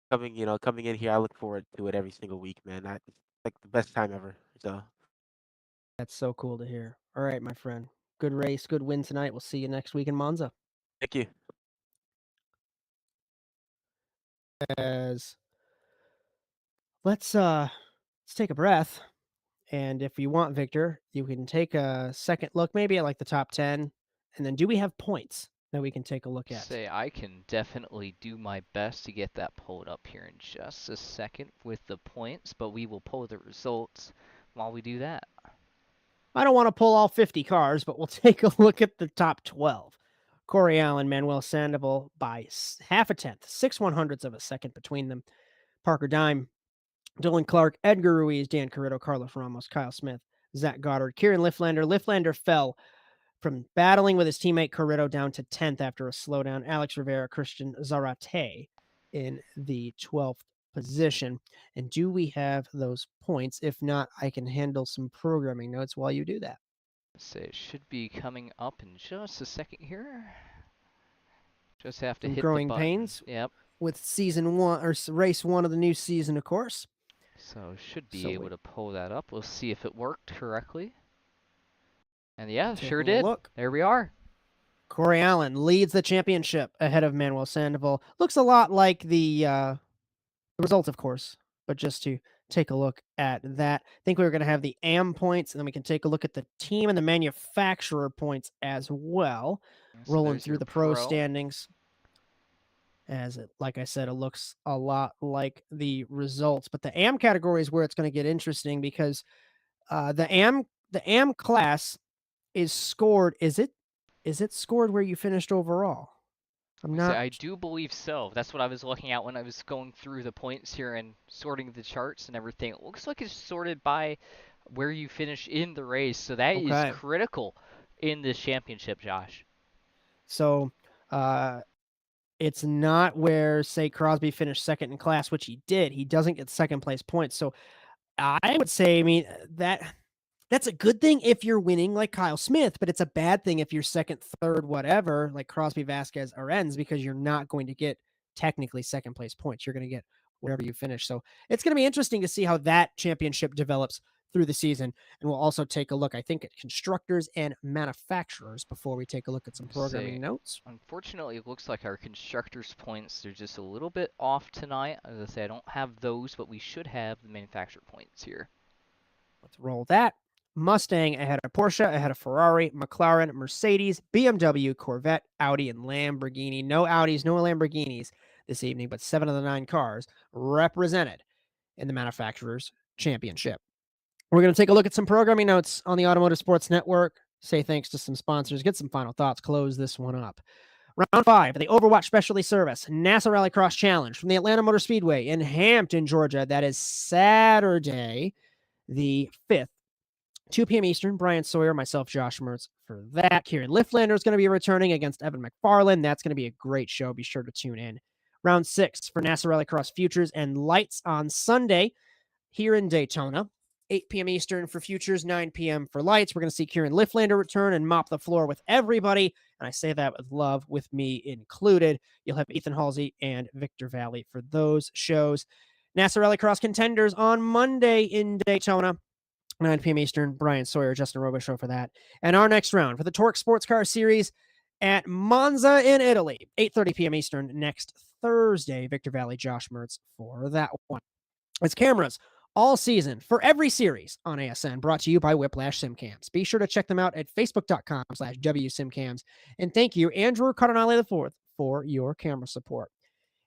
coming in here, I look forward to it every single week, man. It's like the best time ever. So That's so cool to hear. All right, my friend. Good race, good win tonight. We'll see you next week in Monza. thank you. As let's take a breath. And if you want, Victor, you can take a second look, maybe at like the top 10. And then do we have points that we can take a look at? Say, I can definitely do my best to get that pulled up here in just a second with the points, but we will pull the results while we do that. I don't want to pull all 50 cars, but we'll take a look at the top 12. Corey Allen, Manuel Sandoval by half a tenth, 6/100ths of a second between them. Parker Dime, Dylan Clark, Edgar Ruiz, Dan Cariddo, Carlos Ramos, Kyle Smith, Zach Goddard, Kieran Lifflander. Lifflander fell from battling with his teammate Cariddo down to 10th after a slowdown. Alex Rivera, Christian Zarate in the 12th position. And do we have those points? If not, I can handle some programming notes while you do that. Say it should be coming up in just a second here. Just have to Some hit growing the button. pains. Yep. With season 1 or race 1 of the new season, of course. So should be able to pull that up. We'll see if it worked correctly. And yeah, sure did. Look. There we are. Corey Allen leads the championship ahead of Manuel Sandoval. Looks a lot like the results, of course, but just to take a look at that. I think we were going to have the AM points, and then we can take a look at the team and the manufacturer points as well. So rolling through the pro pro standings. As it, like I said, it looks a lot like the results, but the AM category is where it's going to get interesting because the AM class is scored. Is it scored where you finished overall? I'm not. I do believe so. That's what I was looking at when I was going through the points here and sorting the charts and everything. It looks like it's sorted by where you finish in the race, so that is Okay. critical in this championship, Josh. So it's not where, say, Crosby finished second in class, which he did. He doesn't get second place points. So I would say, I mean, that's a good thing if you're winning like Kyle Smith, but it's a bad thing if you're second, third, whatever, like Crosby, Vasquez, or Enns, because you're not going to get technically second place points. You're going to get wherever you finish. So it's going to be interesting to see how that championship develops through the season. And we'll also take a look, I think, at constructors and manufacturers before we take a look at some programming notes. Unfortunately, it looks like our constructors' points, they're just a little bit off tonight. As I say, I don't have those, but we should have the manufacturer points here. Let's roll that. Mustang ahead of Porsche, ahead of Ferrari, McLaren, Mercedes, BMW, Corvette, Audi, and Lamborghini. No Audis, no Lamborghinis this evening, but 7 of the 9 cars represented in the Manufacturers' Championship. We're going to take a look at some programming notes on the Automotive Sports Network, say thanks to some sponsors, get some final thoughts, close this one up. Round 5 of the Overwatch Specialty Service NASA Rallycross Challenge from the Atlanta Motor Speedway in Hampton, Georgia. That is Saturday, the 5th. 2 p.m. Eastern, Bryan, Sawyer, myself, Josh Mertz for that. Kieran Lifflander is going to be returning against Evan McFarland. That's going to be a great show. Be sure to tune in. Round 6 for NASA Rallycross Futures and Lights on Sunday here in Daytona. 8 p.m. Eastern for Futures, 9 p.m. for Lights. We're going to see Kieran Lifflander return and mop the floor with everybody. And I say that with love, with me included. You'll have Ethan Halsey and Victor Valley for those shows. NASA Rallycross Contenders on Monday in Daytona. 9 p.m. Eastern, Bryan, Sawyer, Justin Robichaud for that. And our next round for the TORQ SportsCar Series at Monza in Italy, 8:30 p.m. Eastern next Thursday. Victor Valley, Josh Mertz for that one. It's cameras all season for every series on ASN, brought to you by Whiplash SimCams. Be sure to check them out at facebook.com/WSimCams. And thank you, Andrew Cardinale IV, for your camera support.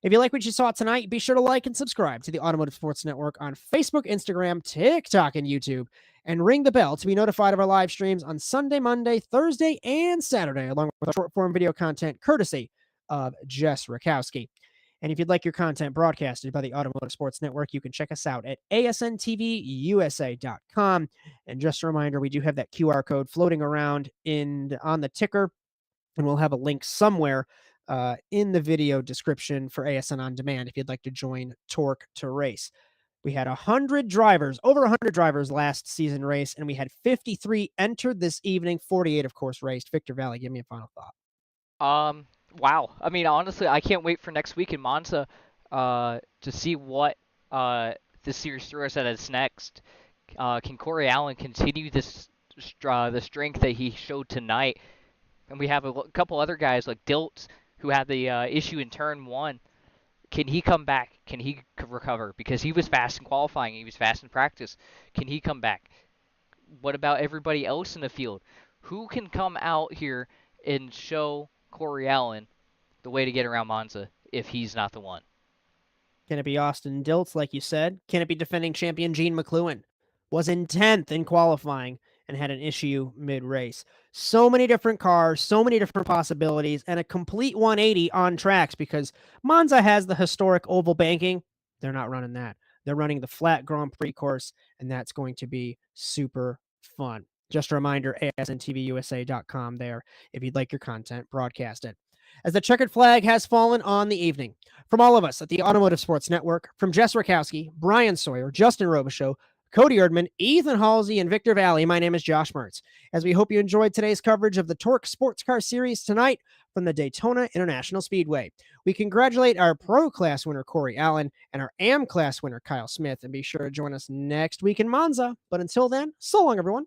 If you like what you saw tonight, be sure to like and subscribe to the Automotive Sports Network on Facebook, Instagram, TikTok, and YouTube, and ring the bell to be notified of our live streams on Sunday, Monday, Thursday, and Saturday, along with our short-form video content courtesy of Jess Rakowski. And if you'd like your content broadcasted by the Automotive Sports Network, you can check us out at asnTVUSA.com. And just a reminder, we do have that QR code floating around on the ticker, and we'll have a link somewhere in the video description for ASN On Demand if you'd like to join TORQ to race. We had 100 drivers, over 100 drivers last season race, and we had 53 entered this evening, 48, of course, raced. Victor Valley, give me a final thought. Wow. I mean, honestly, I can't wait for next week in Monza to see what the series throws at us next. Can Corey Allen continue this the strength that he showed tonight? And we have a couple other guys like Diltz, who had the issue in turn 1. Can he come back? Can he recover? Because he was fast in qualifying. He was fast in practice. Can he come back? What about everybody else in the field? Who can come out here and show Corey Allen the way to get around Monza if he's not the one? Can it be Austin Diltz, like you said? Can it be defending champion Jean McCluan? Was in 10th in qualifying and had an issue mid-race. So many different cars, so many different possibilities, and a complete 180 on tracks because Monza has the historic oval banking. They're not running that. They're running the flat Grand Prix course, and that's going to be super fun. Just a reminder, asnTVUSA.com there if you'd like your content broadcasted. As the checkered flag has fallen on the evening, from all of us at the Automotive Sports Network, from Jess Rakowski, Bryan Sawyer, Justin Robichaud, Cody Erdman, Ethan Halsey, and Victor Valley, my name is Josh Mertz. As we hope you enjoyed today's coverage of the TORQ SportsCar Series tonight from the Daytona International Speedway. We congratulate our Pro Class winner, Corey Allen, and our AM Class winner, Kyle Smith, and be sure to join us next week in Monza. But until then, so long, everyone.